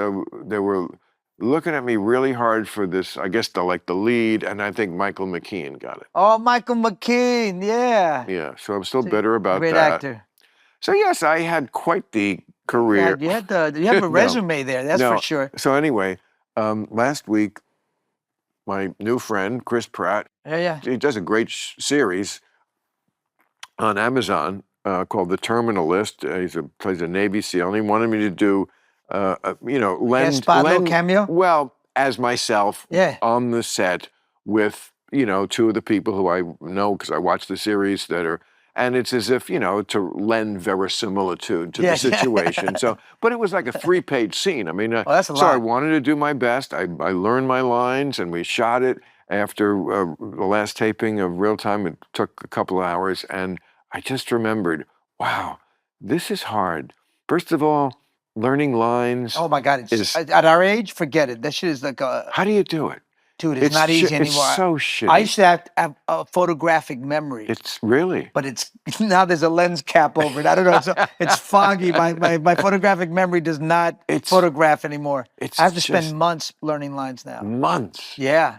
They were looking at me really hard for this. I guess the lead, and I think Michael McKean got it. Oh, Michael McKean. Yeah. Yeah. So I'm still bitter about great that. Actor. So yes, I had quite the career. You have a resume there. That's for sure. So anyway, last week, my new friend Chris Pratt. Yeah. He does a great series on Amazon called The Terminal List. Plays a Navy SEAL, and he wanted me to do, lend cameo. Well, as myself, Yeah. on the set with two of the people who I know because I watch the series that are. And it's as if, to lend verisimilitude to the situation. So, but it was like a 3-page scene. I mean, that's a lot. So I wanted to do my best. I learned my lines, and we shot it after the last taping of Real Time. It took a couple of hours, and I just remembered, wow, this is hard. First of all, learning lines. Oh my God! At our age, forget it. That shit is like a. How do you do it? Dude, it's not easy anymore. It's so shitty. I used to have a photographic memory. It's really. But it's now there's a lens cap over it. I don't know. It's foggy. My photographic memory does not photograph anymore. I have to spend months learning lines now. Months. Yeah.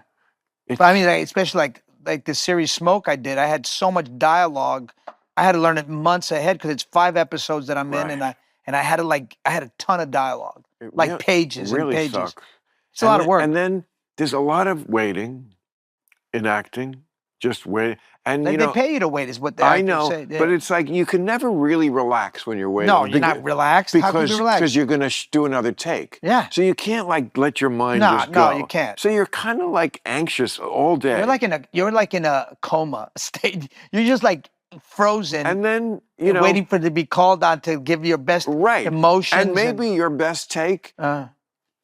But I mean, especially like the series Smoke I did. I had so much dialogue. I had to learn it months ahead because it's 5 episodes that I'm in, and I had a ton of dialogue, pages and pages. Sucks. It's a lot of work. And then there's a lot of waiting in acting, just wait. And they pay you to wait, is what the actors say. Yeah. But it's like you can never really relax when you're waiting. No, you're not relaxed. How can you relax? Because you're going to do another take. Yeah. So you can't let your mind just go. No, you can't. So you're kind of anxious all day. You're like in a coma state. You're just frozen. And then waiting for it to be called on to give your best emotions. And maybe your best take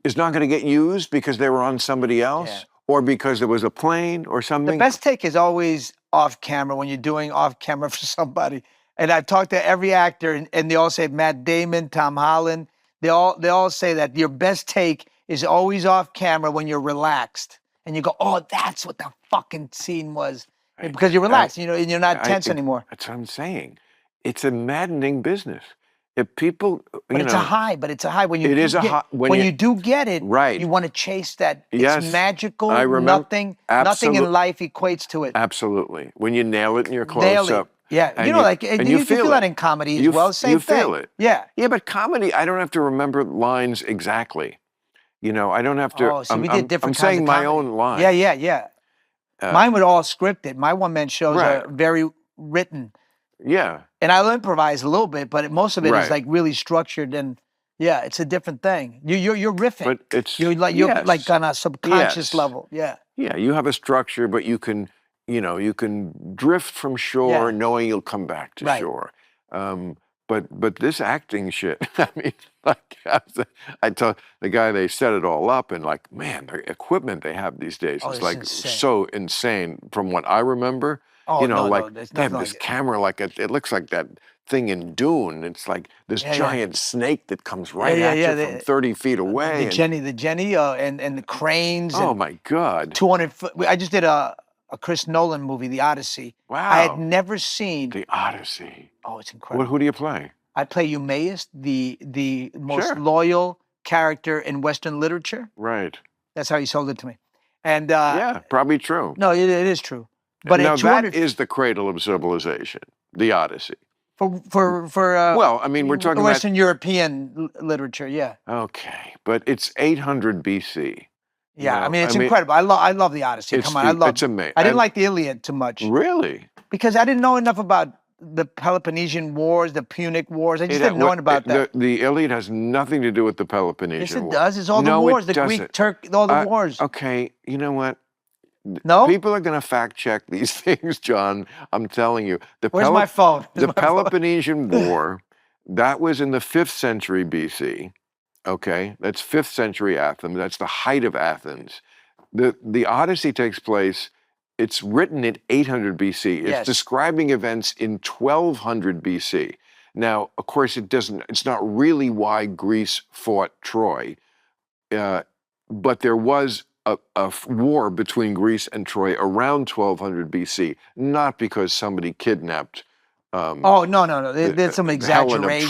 is not going to get used because they were on somebody else or because there was a plane or something. The best take is always off camera when you're doing off camera for somebody. And I've talked to every actor and they all say Matt Damon, Tom Holland. They all say that your best take is always off camera when you're relaxed. And you go, oh, that's what the fucking scene was. Because you're relaxed, and you're not tense anymore. That's what I'm saying. It's a maddening business. If people, it's a high. When you it is a high. When you do get it, right? You want to chase that. Yes, it's magical. I remember. Nothing in life equates to it. Absolutely. When you nail it in your close up. Yeah, and you feel that in comedy as well. Same thing. You feel it. Yeah. Yeah, but comedy, I don't have to remember lines exactly. I don't have to. Oh, so we did different. I'm saying my own line. Yeah. Mine were all scripted. My one-man shows are very written. Yeah. And I'll improvise a little bit, but most of it is really structured, and it's a different thing. You're riffing. But it's you're like on a subconscious level. Yeah. Yeah, you have a structure, but you can drift from shore knowing you'll come back to shore. But this acting shit, I mean, I told the guy, they set it all up, and man, the equipment they have these days is insane. So insane from what I remember. Oh, they have this camera it looks like that thing in Dune. It's like this giant snake that comes right at you from 30 feet away. The Jenny, and the cranes. Oh my God. 200 foot. I just did a Chris Nolan movie, The Odyssey. Wow. I had never seen. The Odyssey. Oh, it's incredible. Who do you play? I play Eumaeus, the most loyal character in Western literature. Right. That's how he sold it to me. And yeah, probably true. No, it is true. But now that is the cradle of civilization, The Odyssey. for Well, I mean, we're talking about Western European literature. Yeah. okay, but it's 800 BC. Yeah, I mean, it's incredible. I love the Odyssey. Come on, It's amazing. I didn't like the Iliad too much. Really? Because I didn't know enough about the Peloponnesian Wars, the Punic Wars. I just didn't know about that. The Iliad has nothing to do with the Peloponnesian Yes, it War. does. It's all the wars, the Greek, Turk, all the wars. Okay, you know what? No? People are going to fact check these things, John. I'm telling you. Where's my phone? The Peloponnesian War, that was in the 5th century BC. Okay, that's 5th century Athens. That's the height of Athens. The Odyssey takes place, it's written in 800 BC. It's describing events in 1200 BC. Now, of course, it's not really why Greece fought Troy, but there was a war between Greece and Troy around 1200 BC, not because somebody kidnapped no. There's some exaggeration.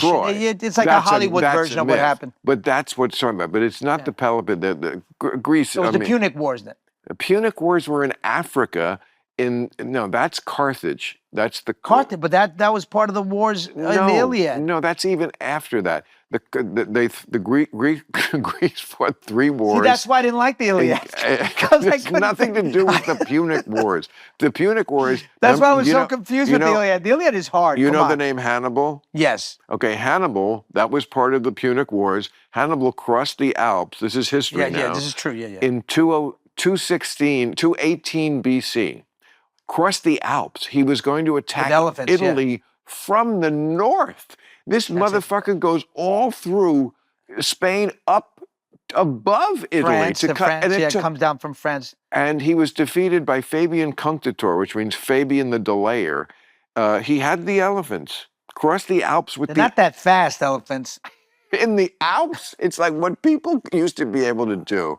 It's like a Hollywood version of what happened. But that's what's talking about. But it's not the Peloponnesian, Greece. It was the Punic Wars then. The Punic Wars were in Africa. No, that's Carthage. That's the Carthage, but that was part of the wars in the Iliad. No, that's even after that. Greece fought 3 wars. See, that's why I didn't like the Iliad. It's nothing to do with the Punic Wars. The Punic Wars. That's why I was so confused with the Iliad. The Iliad is hard. You know the name Hannibal? Yes. Okay, Hannibal, that was part of the Punic Wars. Hannibal crossed the Alps. This is history now. Yeah, this is true. Yeah. In 218 BC. Crossed the Alps. He was going to attack Italy from the north. This motherfucker goes all through Spain up above Italy. France, comes down from France. And he was defeated by Fabian Cunctator, which means Fabian the Delayer. He had the elephants. Crossed the Alps with They're not that fast, elephants. In the Alps? It's like what people used to be able to do.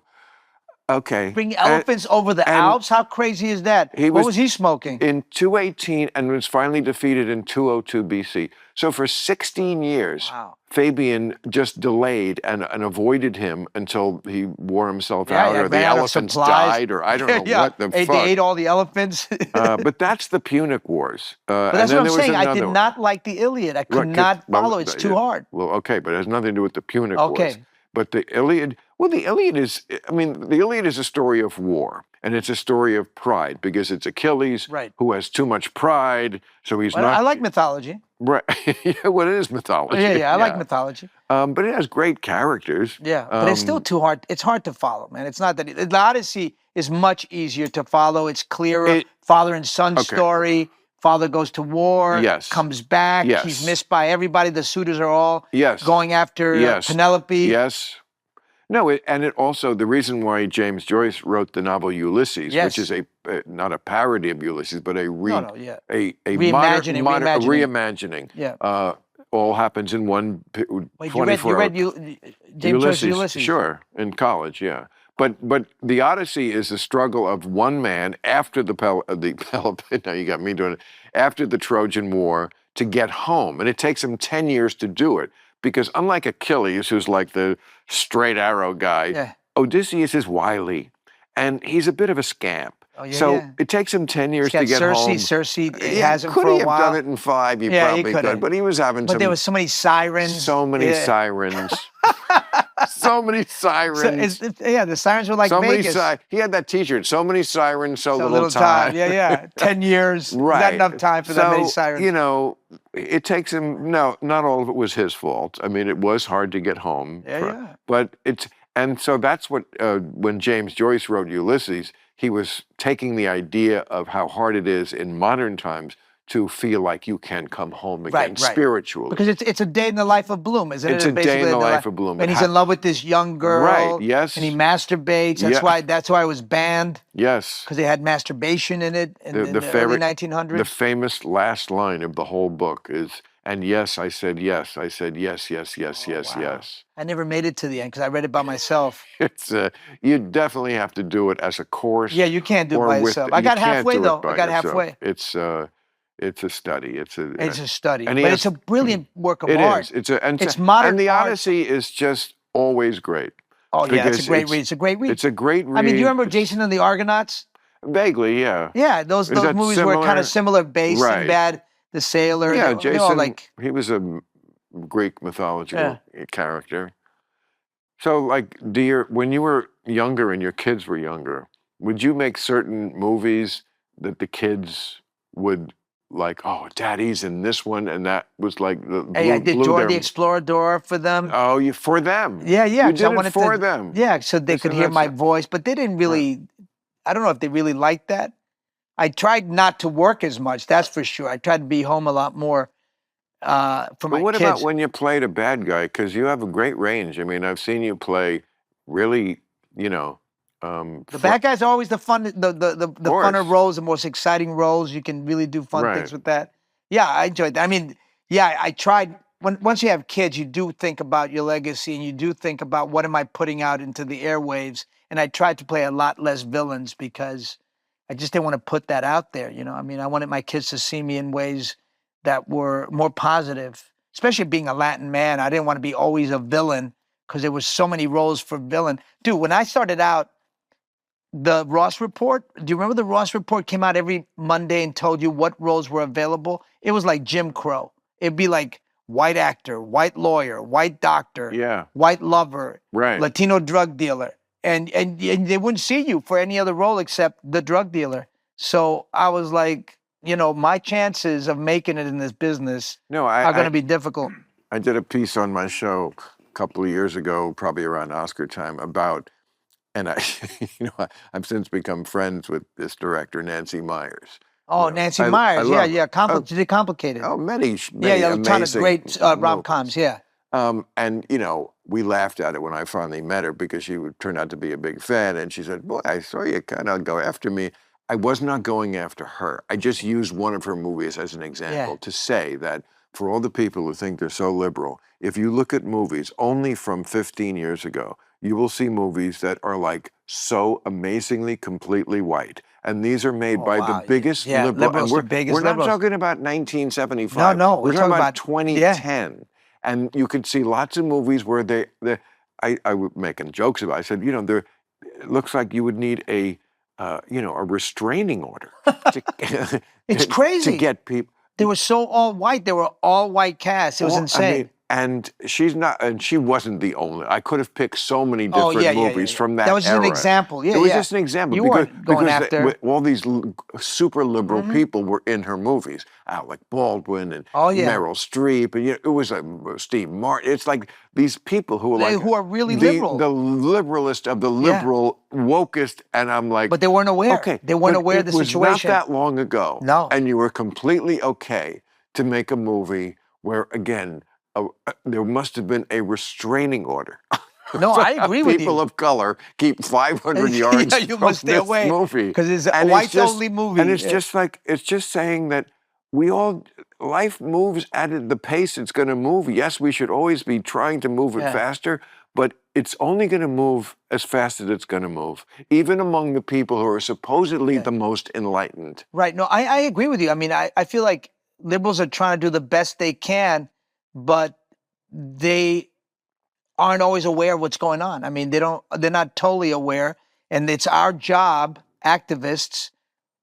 Okay. Bring elephants over the Alps? How crazy is that? What was he smoking? In 218 and was finally defeated in 202 BC. So for 16 years, Fabian just delayed and avoided him until he wore himself out or the elephants died or I don't know what the fuck. They ate all the elephants. But that's the Punic Wars. But that's what I'm saying. I did not like the Iliad. I could not follow it. It's too hard. Well, okay, but it has nothing to do with the Punic Wars. But the Iliad, the Iliad is a story of war. And it's a story of pride because it's Achilles who has too much pride. So he's not. I like mythology. Right. Well, it is mythology. Yeah, I like mythology. But it has great characters. Yeah, but it's still too hard. It's hard to follow, man. It's not that. The Odyssey is much easier to follow. It's clearer. Father and son story. Father goes to war, comes back, he's missed by everybody. The suitors are all going after Penelope. Yes. No, and it also, the reason why James Joyce wrote the novel Ulysses, which is not a parody of Ulysses, but a reimagining. All happens in one 24 you read James Joyce's Ulysses? Sure, in college, yeah. But the Odyssey is the struggle of one man after now you got me doing it, after the Trojan War to get home. And it takes him 10 years to do it because unlike Achilles, who's like the straight arrow guy, Odysseus is wily and he's a bit of a scamp. It takes him 10 years to get home. Circe has him for a while. Could he have done it in 5? He probably could. But he was having But there was so many sirens. So many sirens. So many sirens. The sirens were like Vegas. He had that T-shirt. So many sirens, so little time. 10 years. Right. Not enough time for that many sirens. You know, it takes him. No, not all of it was his fault. I mean, it was hard to get home. But so that's what when James Joyce wrote Ulysses, he was taking the idea of how hard it is in modern times to feel like you can come home again spiritually. Because it's a day in the life of Bloom, isn't it? It's a day in the life of Bloom. And he's in love with this young girl. Right, yes. And he masturbates. That's why it was banned. Yes. Because they had masturbation in it in the early 1900s. The famous last line of the whole book is, and yes, I said yes. I said yes, yes, yes, yes. I never made it to the end because I read it by myself. You definitely have to do it as a course. Yeah, you can't do it by yourself. I got halfway though. I got halfway. It's a study. It's a study. But it's a brilliant work of art. It is. It's modern and the art. Odyssey is just always great. Oh yeah, it's a great read. It's a great read. It's a great read. I mean, do you remember Jason and the Argonauts? Vaguely, yeah. Yeah, those movies were kind of similar base and bad. the sailor. Yeah, They're all Jason, like, he was a Greek mythological character. So, like, when you were younger and your kids were younger, would you make certain movies that the kids would like? Oh, Daddy's in this one, and that was like the hey, I did blew Dora their. the Explorer for them. Oh, you for them? Yeah, yeah, You because I did it wanted for to, them. yeah, so they could Listen, hear my that's voice, but they didn't right. really, I don't know if they really liked that. I tried not to work as much, that's for sure. I tried to be home a lot more for But my what about kids. when you played a bad guy? Because you have a great range. I mean, I've seen you play really, you know, The bad guys are always the fun, the funner course. roles, the most exciting roles. You can really do fun Right. things with that. Yeah, I enjoyed that. I mean, yeah, I tried. Once you have kids, you do think about your legacy, and you do think about what am I putting out into the airwaves. And I tried to play a lot less villains because I just didn't want to put that out there. You know, I mean, I wanted my kids to see me in ways that were more positive, especially being a Latin man. I didn't want to be always a villain because there was so many roles for villain. Dude, when I started out, the Ross Report, do you remember the Ross Report came out every Monday and told you what roles were available? It was like Jim Crow. It'd be like white actor, white lawyer, white doctor, Yeah. white lover, Right. Latino drug dealer. And they wouldn't see you for any other role except the drug dealer. So I was like, you know, my chances of making it in this business are going to be difficult. I did a piece on my show a couple of years ago, probably around Oscar time, about, and I've since become friends with this director, Nancy Myers. Oh, You know, Nancy I Myers, love- yeah, complicated. Oh, many Yeah, a ton of amazing great rom-coms, yeah. And, you know, we laughed at it when I finally met her because she would turn out to be a big fan. And she said, boy, I saw you kind of go after me. I was not going after her. I just used one of her movies as an example to say that for all the people who think they're so liberal, if you look at movies only from 15 years ago, you will see movies that are like so amazingly completely white. And these are made by the biggest liberal. Liberals, And the biggest we're not liberals. talking about 1975. No, we're talking about 2010. And you could see lots of movies where I was making jokes about it. I said, you know, it looks like you would need a restraining order. It's crazy. To get people. They were so all white. They were all white cast. It was insane. I mean, and she wasn't the only. I could have picked so many different movies from that era. That was just an example. Yeah, it was just an example. You weren't going after. All these super liberal people were in her movies. Alec Baldwin and Meryl Streep, and it was Steve Martin. It's like these people who are really liberal, the liberalist of the liberal wokest, and I'm like, but they weren't aware. Okay, they weren't aware of the situation. It was not that long ago. No, and you were completely okay to make a movie where again. There must have been a restraining order. No, I agree with you. People of color keep 500 yards you must stay away movie because it's a whites-only movie. And it's just like it's just saying that life moves at the pace it's going to move. Yes, we should always be trying to move it faster, but it's only going to move as fast as it's going to move, even among the people who are supposedly the most enlightened. Right. No, I agree with you. I mean, I feel like liberals are trying to do the best they can, but they aren't always aware of what's going on. I mean, they're not totally aware, and it's our job, activists,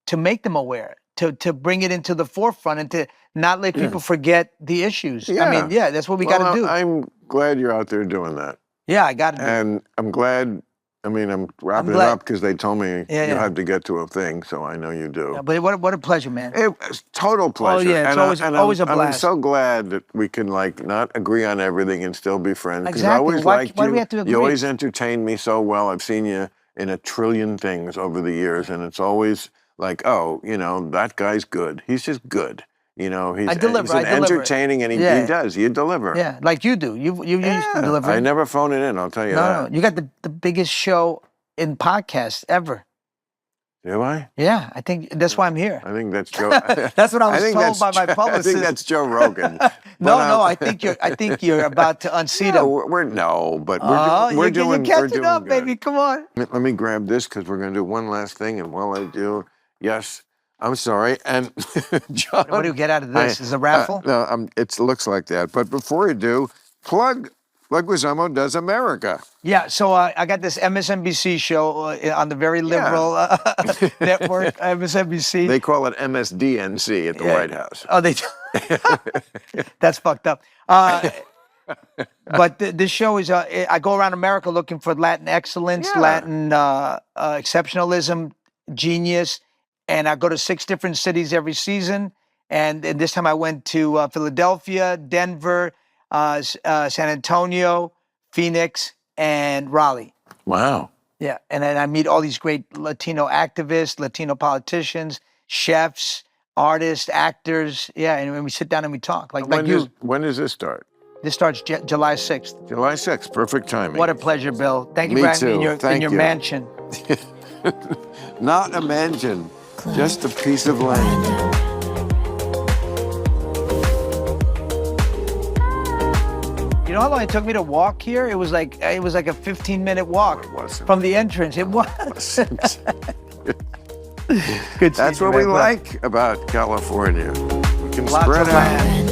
to make them aware, to bring it into the forefront and to not let people forget the issues. Yeah. I mean, that's what we got to do. I'm glad you're out there doing that. Yeah, I got to do it. And I'm glad. I mean, I'm wrapping it up because they told me you had to get to a thing, so I know you do. Yeah, but what a pleasure, man. It was total pleasure. Oh, yeah, it's always a blast. I'm so glad that we can not agree on everything and still be friends. Because Exactly. I always liked why you. do we have to agree? You always entertained me so well. I've seen you in a trillion things over the years, and it's always like, oh, that guy's good. He's just good. He's entertaining, and he does. You deliver. Yeah, like you do. You used to deliver. I never phone it in, I'll tell you that. No, you got the biggest show in podcasts ever. Do I? Yeah, I think that's why I'm here. I think that's Joe. That's what I was told by my publicist. I think that's Joe Rogan. No, I think you're about to unseat him. We're doing. You're catching doing up, good. baby. Come on. Let me grab this because we're going to do one last thing, and while I do, yes, I'm sorry. And John, what do you get out of this? Is it a raffle? No, it looks like that. But before you do, plug Leguizamo Does America. Yeah, so I got this MSNBC show on the very liberal network, MSNBC. They call it MSDNC at the White House. Oh, they That's fucked up. But this show is, I go around America looking for Latin excellence, Yeah. Latin exceptionalism, genius. And I go to 6 different cities every season. And this time I went to Philadelphia, Denver, San Antonio, Phoenix, and Raleigh. Wow. Yeah. And then I meet all these great Latino activists, Latino politicians, chefs, artists, actors. Yeah. And we sit down and we talk. Like you. When does this start? This starts July 6th. July 6th. Perfect timing. What a pleasure, Bill. Thank you Me for having me too. in your mansion. Not a mansion, just a piece of land. You know how long it took me to walk here? It was like a 15-minute walk from the entrance. It was. Good. That's what we like about California. We can Lots spread of out. land.